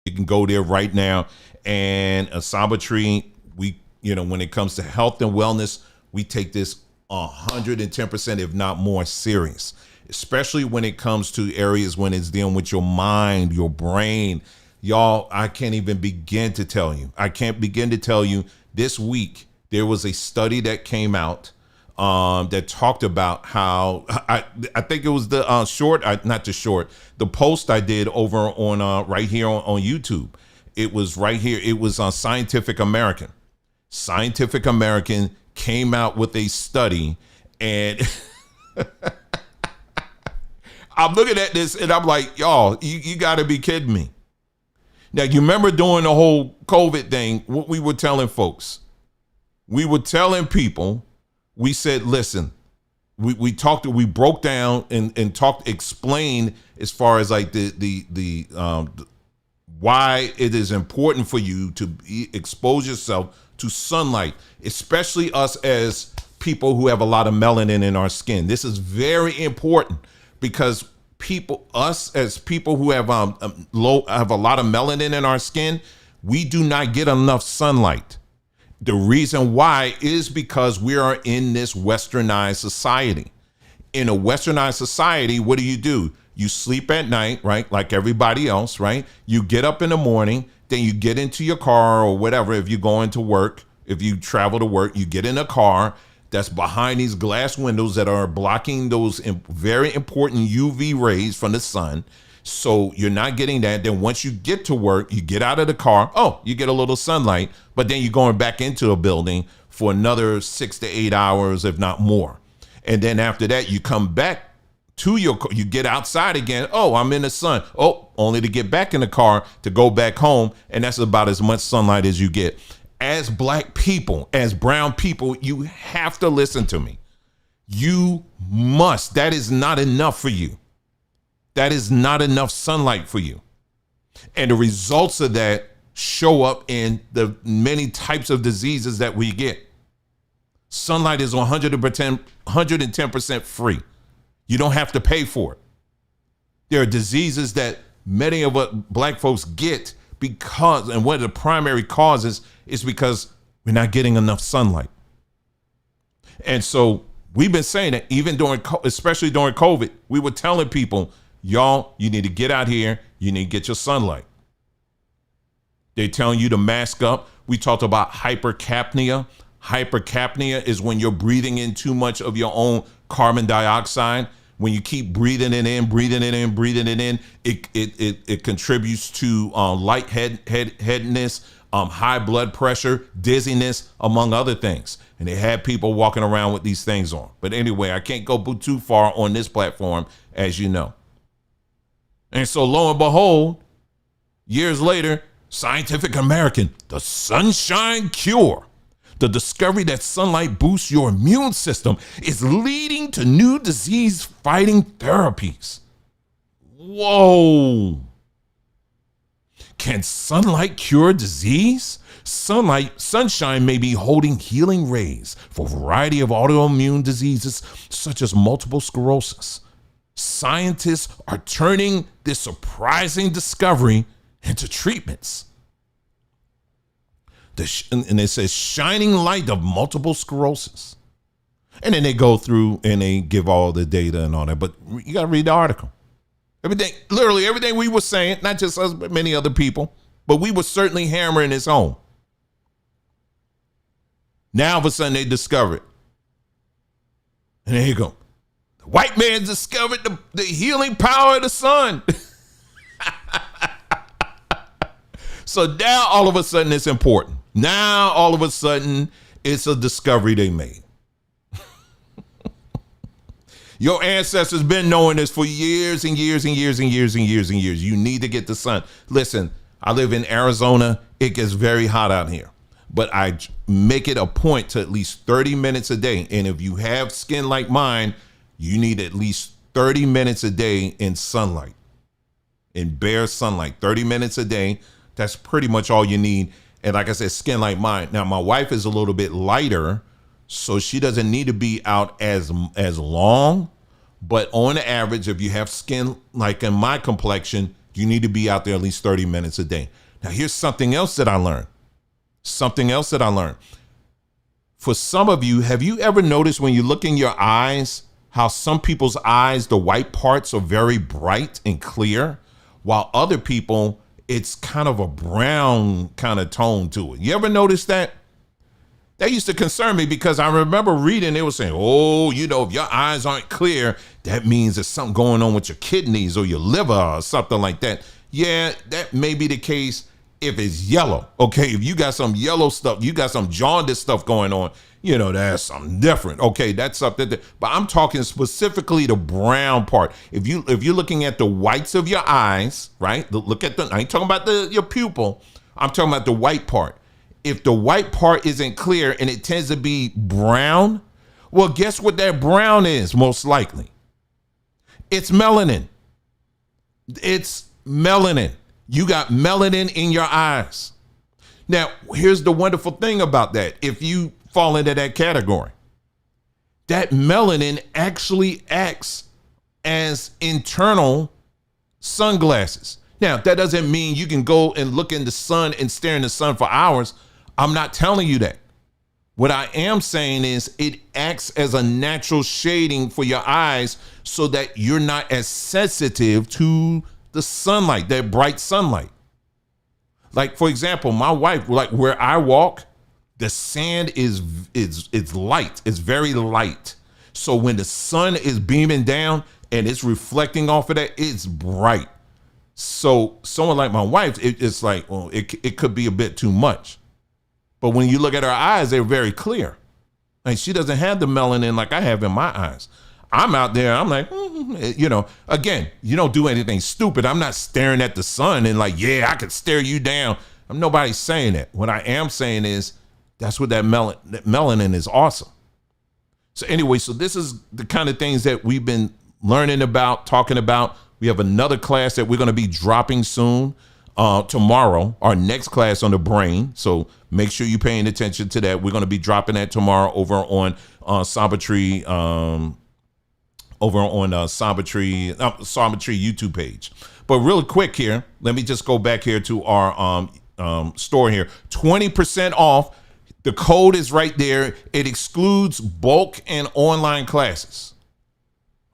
You can go there right now, and a Samba Tree, when it comes to health and wellness, we take this 110%, if not more, serious, especially when it comes to areas when it's dealing with your mind, your brain. Y'all, I can't begin to tell you. This week, there was a study that came out that talked about how, I think it was the the post I did over on right here on YouTube. It was right here. It was on Scientific American. Scientific American came out with a study, and I'm looking at this and I'm like, y'all, you got to be kidding me. Now, you remember during the whole COVID thing, what we were telling folks? We were telling people, we said, listen, we broke down and explained as far as like the why it is important for you to expose yourself to sunlight, especially us as people who have a lot of melanin in our skin. This is very important because us as people who have a lot of melanin in our skin, we do not get enough sunlight. The reason why is because we are in this westernized society. In a westernized society, what do? You sleep at night, right? Like everybody else, right? You get up in the morning, then you get into your car or whatever. If you're going to work, if you travel to work, you get in a car that's behind these glass windows that are blocking those very important UV rays from the sun. So you're not getting that. Then once you get to work, you get out of the car. Oh, you get a little sunlight, but then you're going back into a building for another 6 to 8 hours, if not more. And then after that, you come back to you get outside again. Oh, I'm in the sun. Oh, only to get back in the car to go back home. And that's about as much sunlight as you get. As black people, as brown people, you have to listen to me. You must. That is not enough for you. That is not enough sunlight for you. And the results of that show up in the many types of diseases that we get. Sunlight is 110% free. You don't have to pay for it. There are diseases that many of what black folks get because, and one of the primary causes is because we're not getting enough sunlight. And so we've been saying that even especially during COVID, we were telling people, y'all, you need to get out here. You need to get your sunlight. They're telling you to mask up. We talked about hypercapnia. Hypercapnia is when you're breathing in too much of your own carbon dioxide. When you keep breathing it in, it contributes to lightheadedness, high blood pressure, dizziness, among other things. And they had people walking around with these things on. But anyway, I can't go too far on this platform, as you know. And so lo and behold, years later, Scientific American, the sunshine cure. The discovery that sunlight boosts your immune system is leading to new disease-fighting therapies. Whoa. Can sunlight cure disease? Sunshine may be holding healing rays for a variety of autoimmune diseases such as multiple sclerosis. Scientists are turning this surprising discovery into treatments. And it says shining light of multiple sclerosis. And then they go through and they give all the data and all that. But you got to read the article. Literally everything we were saying, not just us, but many other people, but we were certainly hammering this home. Now, all of a sudden, they discover it. And there you go. The white man discovered the healing power of the sun. So now, all of a sudden, it's important. Now, all of a sudden, it's a discovery they made. Your ancestors been knowing this for years and years and years and years and years and years. You need to get the sun. Listen, I live in Arizona. It gets very hot out here. But I make it a point to at least 30 minutes a day. And if you have skin like mine, you need at least 30 minutes a day in sunlight, in bare sunlight, 30 minutes a day. That's pretty much all you need. And like I said, skin like mine. Now, my wife is a little bit lighter, so she doesn't need to be out as long. But on average, if you have skin like in my complexion, you need to be out there at least 30 minutes a day. Now, here's something else that I learned. For some of you, have you ever noticed when you look in your eyes, how some people's eyes, the white parts are very bright and clear, while other people, it's kind of a brown kind of tone to it. You ever notice that? That used to concern me because I remember reading, they were saying, oh, you know, if your eyes aren't clear, that means there's something going on with your kidneys or your liver or something like that. Yeah, that may be the case if it's yellow. Okay, if you got some yellow stuff, you got some jaundice stuff going on, you know, that's something different. Okay, that's something that, but I'm talking specifically the brown part. If you're looking at the whites of your eyes, right? Look at I ain't talking about your pupil. I'm talking about the white part. If the white part isn't clear and it tends to be brown, well, guess what that brown is most likely? It's melanin. It's melanin. You got melanin in your eyes. Now, here's the wonderful thing about that. If you fall into that category, that melanin actually acts as internal sunglasses. Now, that doesn't mean you can go and look in the sun and stare in the sun for hours. I'm not telling you that. What I am saying is it acts as a natural shading for your eyes so that you're not as sensitive to the sunlight, that bright sunlight. Like, for example, my wife, like where I walk, the sand is light. It's very light. So when the sun is beaming down and it's reflecting off of that, it's bright. So someone like my wife, it's like, well, it could be a bit too much. But when you look at her eyes, they're very clear. Like she doesn't have the melanin like I have in my eyes. I'm out there, I'm like, you know, again, you don't do anything stupid. I'm not staring at the sun and like, yeah, I could stare you down. Nobody's saying that. What I am saying is that's what that melanin is awesome. So anyway, so this is the kind of things that we've been learning about, talking about. We have another class that we're going to be dropping soon. Tomorrow, our next class on the brain. So make sure you're paying attention to that. We're going to be dropping that tomorrow over on Sabbatree, Sabbatree YouTube page. But really quick here, let me just go back here to our store here. 20% off. The code is right there. It excludes bulk and online classes.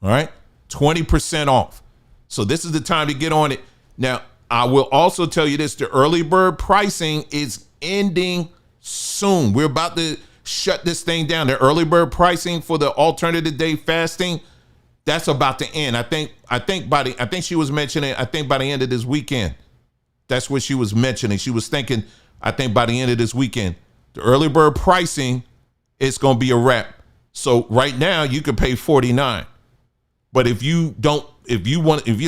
All right, 20% off. So this is the time to get on it. Now, I will also tell you this: the early bird pricing is ending soon. We're about to shut this thing down. The early bird pricing for the alternative day fasting, that's about to end. I think she was mentioning, I think by the end of this weekend. That's what she was mentioning. She was thinking, I think by the end of this weekend, the early bird pricing is going to be a wrap. So right now you can pay $49. But if you're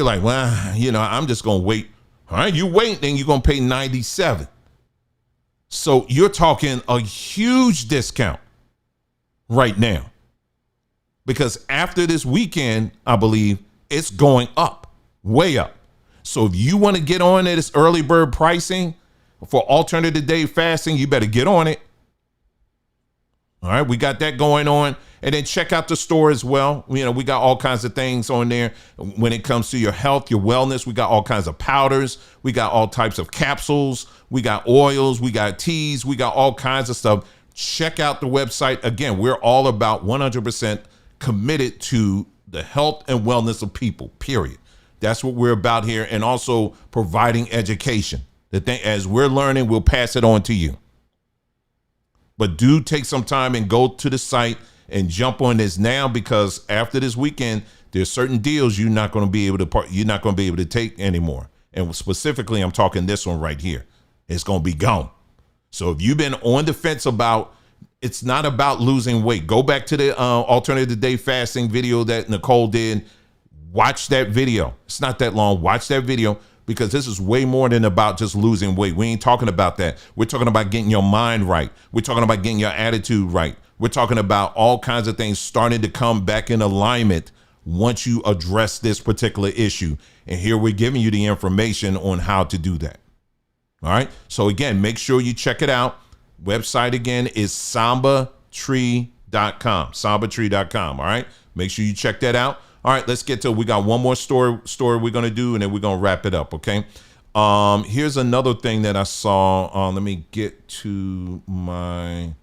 like, well, you know, I'm just going to wait. All right, you wait, then you're going to pay $97. So you're talking a huge discount right now. Because after this weekend, I believe it's going up, way up. So if you want to get on this early bird pricing for alternative day fasting, you better get on it. All right, we got that going on. And then check out the store as well. You know, we got all kinds of things on there when it comes to your health, your wellness. We got all kinds of powders. We got all types of capsules. We got oils. We got teas. We got all kinds of stuff. Check out the website. Again, we're all about 100% committed to the health and wellness of people, period. That's what we're about here. And also providing education. The thing, as we're learning, we'll pass it on to you. But do take some time and go to the site and jump on this now, because after this weekend, there's certain deals you're not going to be able to take anymore. And specifically, I'm talking this one right here. It's going to be gone. So if you've been on the fence about, it's not about losing weight, go back to the alternative day fasting video that Nicole did. Watch that video. It's not that long. Watch that video, because this is way more than about just losing weight. We ain't talking about that. We're talking about getting your mind right. We're talking about getting your attitude right. We're talking about all kinds of things starting to come back in alignment once you address this particular issue. And here we're giving you the information on how to do that. All right. So again, make sure you check it out. Website again is sambatree.com. Sambatree.com. All right. Make sure you check that out. All right. Let's get to, we got one more story we're going to do, and then we're going to wrap it up. Okay. Here's another thing that I saw. Let me get to my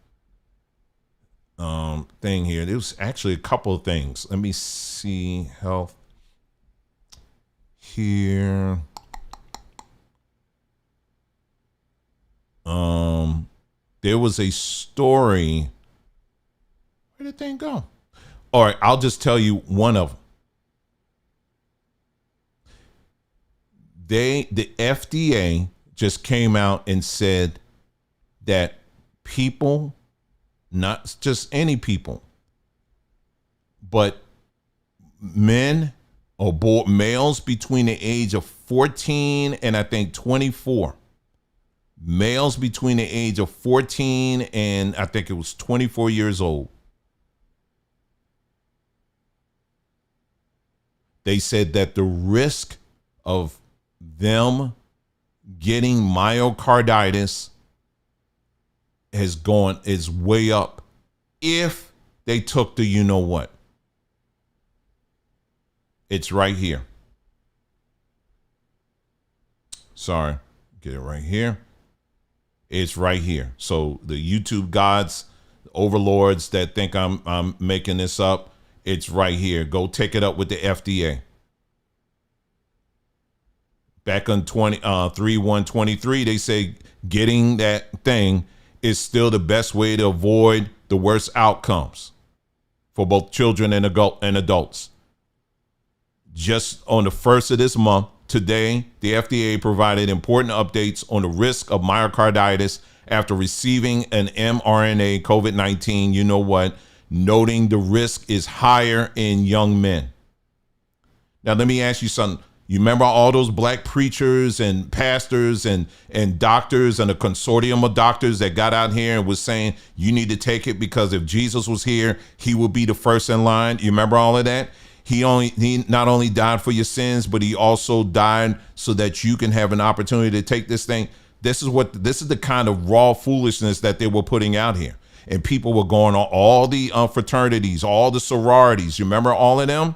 thing here. There was actually a couple of things. Let me see. Health here. There was a story. Where did the thing go? All right, I'll just tell you one of them. The FDA just came out and said that people, not just any people, but men or males between the age of 14 and I think 24, males between the age of 14 and I think it was 24 years old, they said that the risk of them getting myocarditis is way up if they took the you know what. It's right here. Sorry, get it right here. It's right here. So the YouTube gods, overlords that think I'm making this up, it's right here. Go take it up with the FDA. Back on 3/1/23, they say getting that thing is still the best way to avoid the worst outcomes for both children and adults. Just on the 1st of this month, today, the FDA provided important updates on the risk of myocarditis after receiving an mRNA COVID-19, you know what, noting the risk is higher in young men. Now, let me ask you something. You remember all those black preachers and pastors and doctors and a consortium of doctors that got out here and was saying, you need to take it because if Jesus was here, he would be the first in line. You remember all of that? He not only died for your sins, but he also died so that you can have an opportunity to take this thing. This is the kind of raw foolishness that they were putting out here. And people were going on all the fraternities, all the sororities. You remember all of them?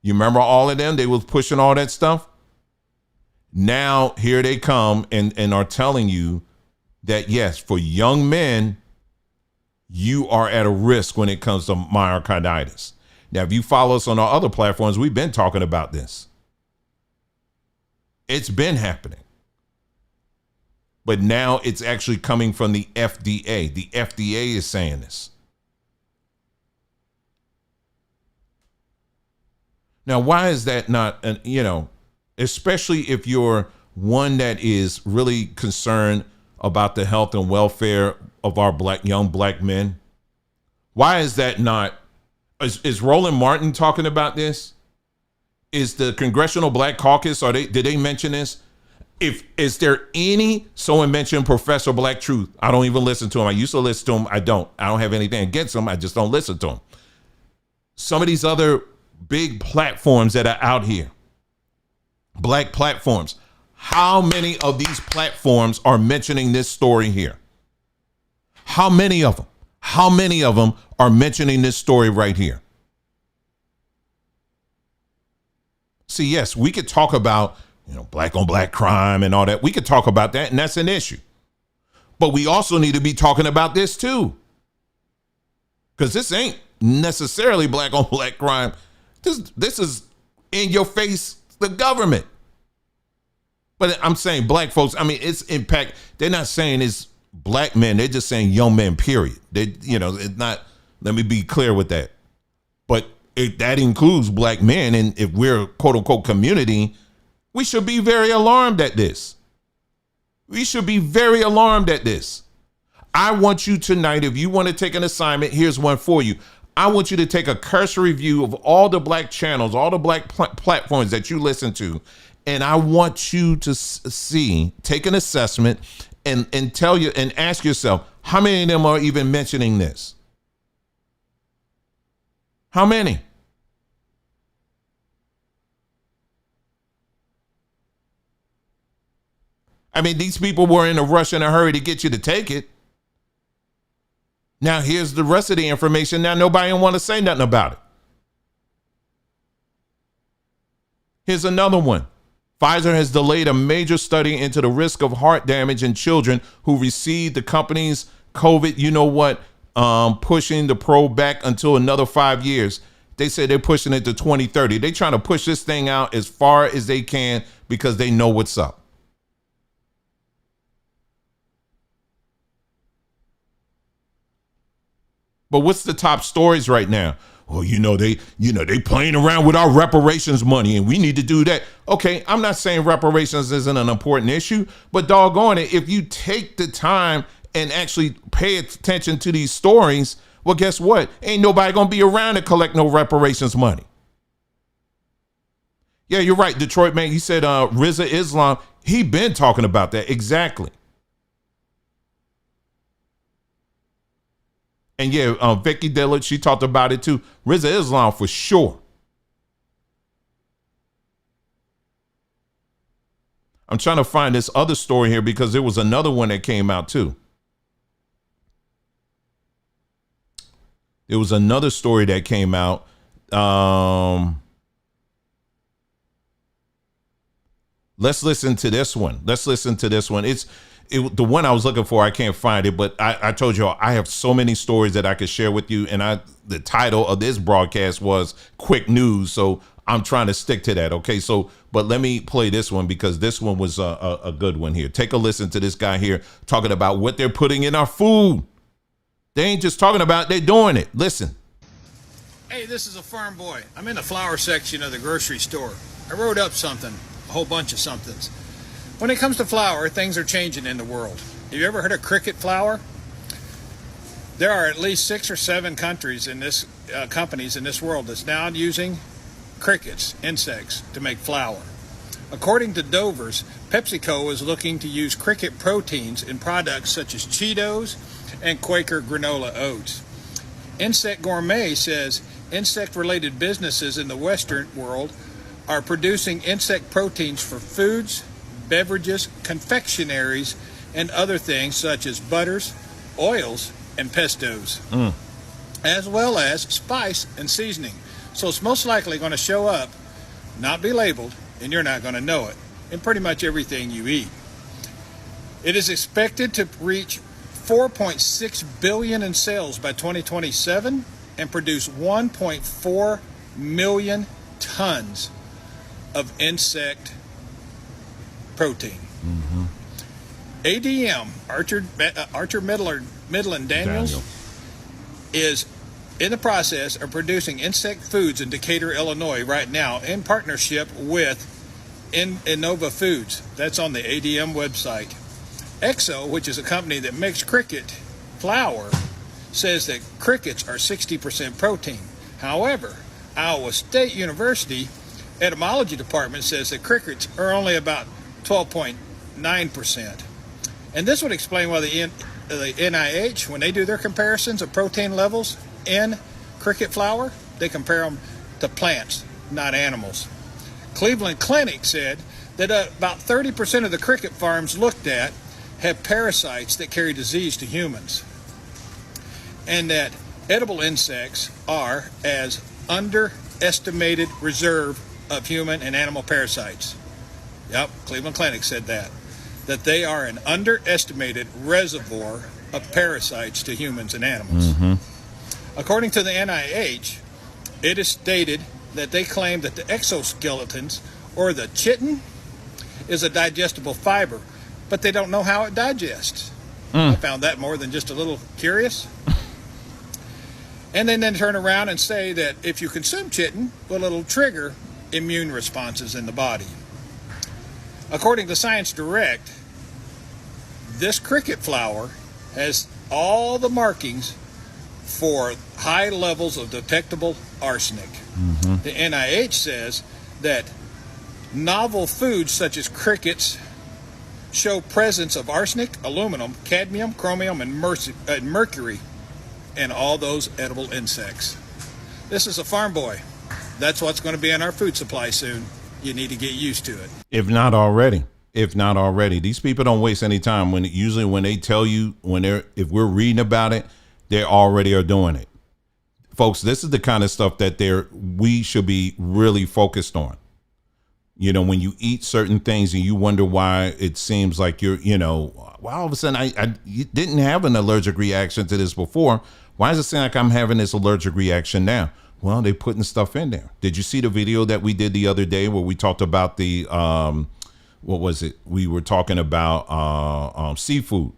They was pushing all that stuff. Now here they come and are telling you that, yes, for young men, you are at a risk when it comes to myocarditis. Now, if you follow us on our other platforms, we've been talking about this. It's been happening. But now it's actually coming from the FDA. The FDA is saying this. Now, why is that not, especially if you're one that is really concerned about the health and welfare of our young black men? Why is that not? Is Roland Martin talking about this? Is the Congressional Black Caucus, did they mention this? Is there someone mentioned Professor Black Truth? I don't even listen to him. I used to listen to him. I don't have anything against him. I just don't listen to him. Some of these other big platforms that are out here, black platforms, how many of these platforms are mentioning this story here? How many of them? How many of them are mentioning this story right here? See, yes, we could talk about, black on black crime and all that. We could talk about that, and that's an issue. But we also need to be talking about this too. Because this ain't necessarily black on black crime. This is in your face, the government. But I'm saying black folks, it's impact. They're not saying it's black men. They're just saying young men, period. It's not, let me be clear with that. But that includes black men. And if we're a quote unquote community, we should be very alarmed at this. We should be very alarmed at this. I want you tonight, if you want to take an assignment, here's one for you. I want you to take a cursory view of all the black channels, all the black platforms that you listen to. And I want you to take an assessment and tell you and ask yourself, how many of them are even mentioning this? How many? These people were in a rush and a hurry to get you to take it. Now, here's the rest of the information. Now, nobody want to say nothing about it. Here's another one. Pfizer has delayed a major study into the risk of heart damage in children who received the company's COVID, pushing the probe back until another 5 years. They said they're pushing it to 2030. They're trying to push this thing out as far as they can because they know what's up. But what's the top stories right now? Well, they playing around with our reparations money and we need to do that. Okay, I'm not saying reparations isn't an important issue, but doggone it, if you take the time and actually pay attention to these stories, well, guess what? Ain't nobody gonna be around to collect no reparations money. Yeah, you're right, Detroit man. You said Rizza Islam. He been talking about that exactly. And yeah, Vicky Dillard, she talked about it too. Rizza Islam for sure. I'm trying to find this other story here because there was another one that came out too. There was another story that came out. Let's listen to this one. The one I was looking for, I can't find it, but I told you I have so many stories that I could share with you. And the title of this broadcast was Quick News. So I'm trying to stick to that. Okay. But let me play this one because this one was a good one here. Take a listen to this guy here talking about what they're putting in our food. They ain't just talking about, they're doing it. Listen. Hey, this is a farm boy. I'm in the flour section of the grocery store. I wrote up something, a whole bunch of somethings. When it comes to flour, things are changing in the world. Have you ever heard of cricket flour? There are at least 6 or 7 countries in this companies in this world that's now using crickets, insects, to make flour. According to Dover's, PepsiCo is looking to use cricket proteins in products such as Cheetos and Quaker granola oats. Insect Gourmet says insect-related businesses in the Western world are producing insect proteins for foods, beverages, confectionaries, and other things such as butters, oils, and pestos, as well as spice and seasoning. So it's most likely going to show up, not be labeled, and you're not going to know it. in pretty much everything you eat. It is expected to reach 4.6 billion in sales by 2027 and produce 1.4 million tons of insect protein. Mm-hmm. ADM, Archer Midland Daniels, is in the process of producing insect foods in Decatur, Illinois right now in partnership with Innova Foods. That's on the ADM website. Exo, which is a company that makes cricket flour, says that crickets are 60% protein. However, Iowa State University etymology department says that crickets are only about 12.9%. And this would explain why the NIH, when they do their comparisons of protein levels in cricket flour, they compare them to plants, not animals. Cleveland Clinic said that about 30% of the cricket farms looked at have parasites that carry disease to humans, and that edible insects are as underestimated reserve of human and animal parasites. Yep, Cleveland Clinic said that they are an underestimated reservoir of parasites to humans and animals. Mm-hmm. According to the NIH, it is stated that they claim that the exoskeletons, or the chitin, is a digestible fiber, but they don't know how it digests. I found that more than just a little curious. And then turn around and say that if you consume chitin, well, it'll trigger immune responses in the body. According to Science Direct, this cricket flour has all the markings for high levels of detectable arsenic. Mm-hmm. The NIH says that novel foods such as crickets show presence of arsenic, aluminum, cadmium, chromium, and mercury in all those edible insects. This is a farm boy. That's what's going to be in our food supply soon. You need to get used to it. If not already. These people don't waste any time. Usually when they tell you, if we're reading about it, they already are doing it. Folks, this is the kind of stuff that we should be really focused on. You know, when you eat certain things and you wonder why it seems like well, all of a sudden I didn't have an allergic reaction to this before. Why does it seem like I'm having this allergic reaction now? Well, they're putting stuff in there. Did you see the video that we did the other day where we talked about the, what was it? We were talking about seafood.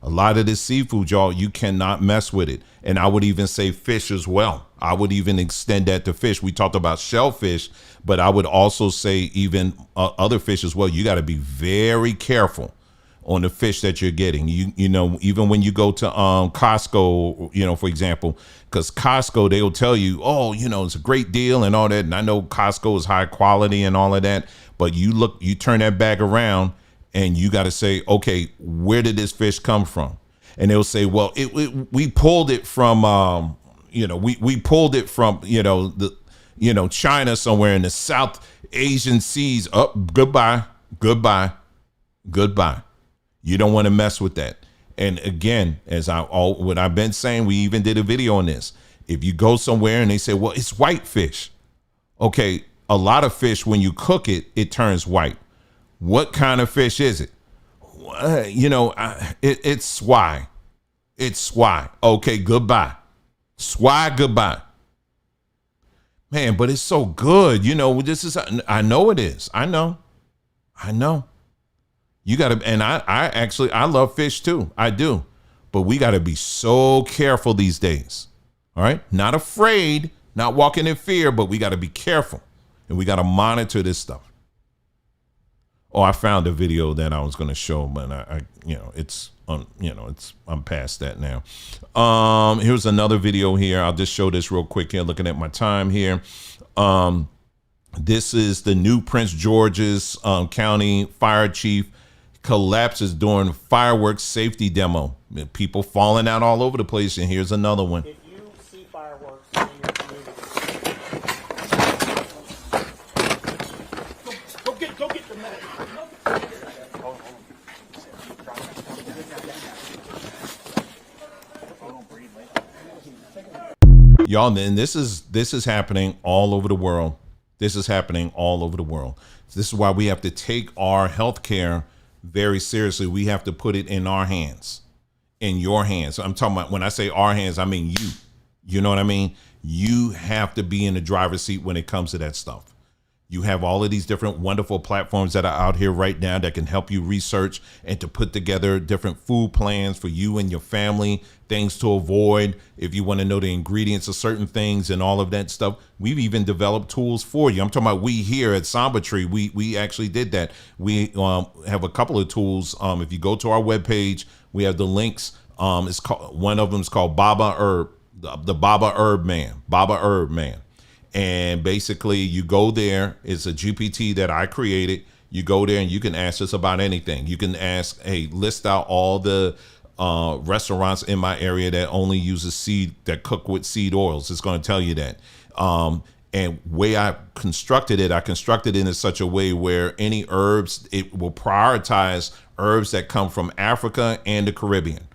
A lot of this seafood, y'all, you cannot mess with it. And I would even say fish as well. I would even extend that to fish. We talked about shellfish, but I would also say even other fish as well. You got to be very careful on the fish that you're getting. You know, even when you go to Costco, for example, because Costco, they'll tell you, oh, it's a great deal and all that. And I know Costco is high quality and all of that. But you turn that bag around and you got to say, okay, where did this fish come from? And they'll say, well, we pulled it from, we pulled it from, China somewhere in the South Asian seas. Oh, goodbye. You don't want to mess with that. And again, what I've been saying, we even did a video on this. If you go somewhere and they say, well, it's white fish. Okay, a lot of fish, when you cook it, it turns white. What kind of fish is it? It's swai. It's swai. Okay, goodbye. Swai, goodbye. Man, but it's so good. I know it is. I know. You got to, and I love fish too. I do. But we got to be so careful these days. All right? Not afraid, not walking in fear, but we got to be careful. And we got to monitor this stuff. Oh, I found a video that I was going to show, but I'm past that now. Here's another video here. I'll just show this real quick here, looking at my time here. This is the new Prince George's County fire chief collapses during fireworks safety demo. People falling out all over the place. And here's another one. If you see fireworks in your community, go get the medic. Y'all, and this is happening all over the world. This is happening all over the world. This is why we have to take our healthcare very seriously. We have to put it in our hands, in your hands. I'm talking about, when I say our hands, I mean you. You know what I mean? You have to be in the driver's seat when it comes to that stuff. You have all of these different wonderful platforms that are out here right now that can help you research and to put together different food plans for you and your family, things to avoid if you want to know the ingredients of certain things and all of that stuff. We've even developed tools for you. I'm talking about we here at Samba Tree. We actually did that. We have a couple of tools. If you go to our webpage, we have the links. It's called, one of them is called Baba Herb, the Baba Herb Man. And basically you go there. It's a GPT that I created. You go there and you can ask us about anything. You can ask, hey, list out all the restaurants in my area that only uses seed, that cook with seed oils. It's going to tell you that. And way I constructed it in such a way where any herbs, it will prioritize herbs that come from Africa and the Caribbean.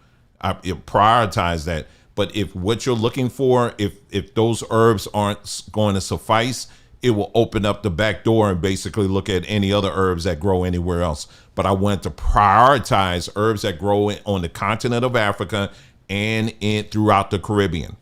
It prioritize that. But if what you're looking for, if those herbs aren't going to suffice, it will open up the back door and basically look at any other herbs that grow anywhere else. But I wanted to prioritize herbs that grow on the continent of Africa and throughout the Caribbean.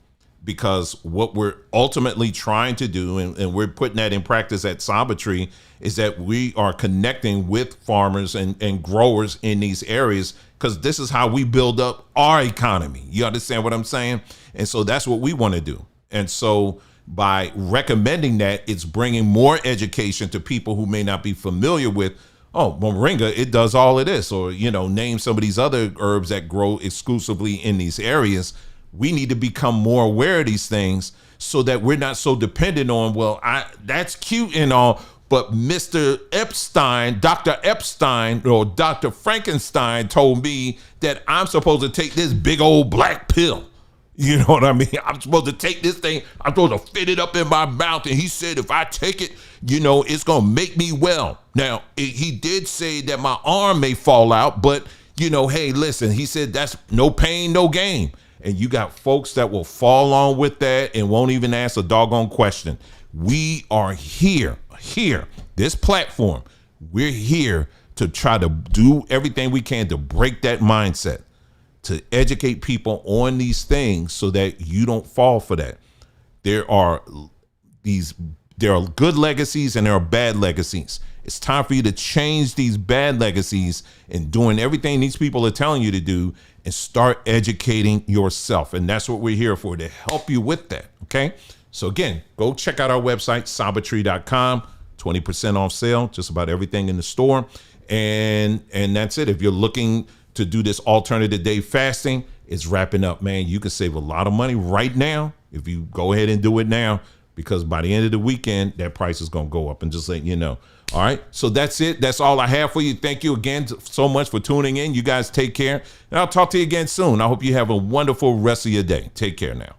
Because what we're ultimately trying to do, and we're putting that in practice at Samba Tree, is that we are connecting with farmers and growers in these areas, because this is how we build up our economy. You understand what I'm saying? And so that's what we want to do. And so by recommending that, it's bringing more education to people who may not be familiar with, oh, moringa, it does all of this, or, you know, name some of these other herbs that grow exclusively in these areas. We need to become more aware of these things so that we're not so dependent on, well, that's cute and all, but Mr. Epstein, Dr. Epstein or Dr. Frankenstein told me that I'm supposed to take this big old black pill. You know what I mean? I'm supposed to take this thing. I'm supposed to fit it up in my mouth. And he said, if I take it, you know, it's going to make me well. Now, he did say that my arm may fall out, but, you know, hey, listen, he said that's no pain, no gain. And you got folks that will fall on with that and won't even ask a doggone question. We are here, this platform, we're here to try to do everything we can to break that mindset, to educate people on these things so that you don't fall for that. There are good legacies and there are bad legacies. It's time for you to change these bad legacies and doing everything these people are telling you to do and start educating yourself. And that's what we're here for, to help you with that. Okay. So again, go check out our website, sambatree.com, 20% off sale, just about everything in the store. And that's it. If you're looking to do this alternative day fasting, it's wrapping up, man. You can save a lot of money right now if you go ahead and do it now, because by the end of the weekend, that price is going to go up, and just letting you know. All right. So that's it. That's all I have for you. Thank you again so much for tuning in. You guys take care, and I'll talk to you again soon. I hope you have a wonderful rest of your day. Take care now.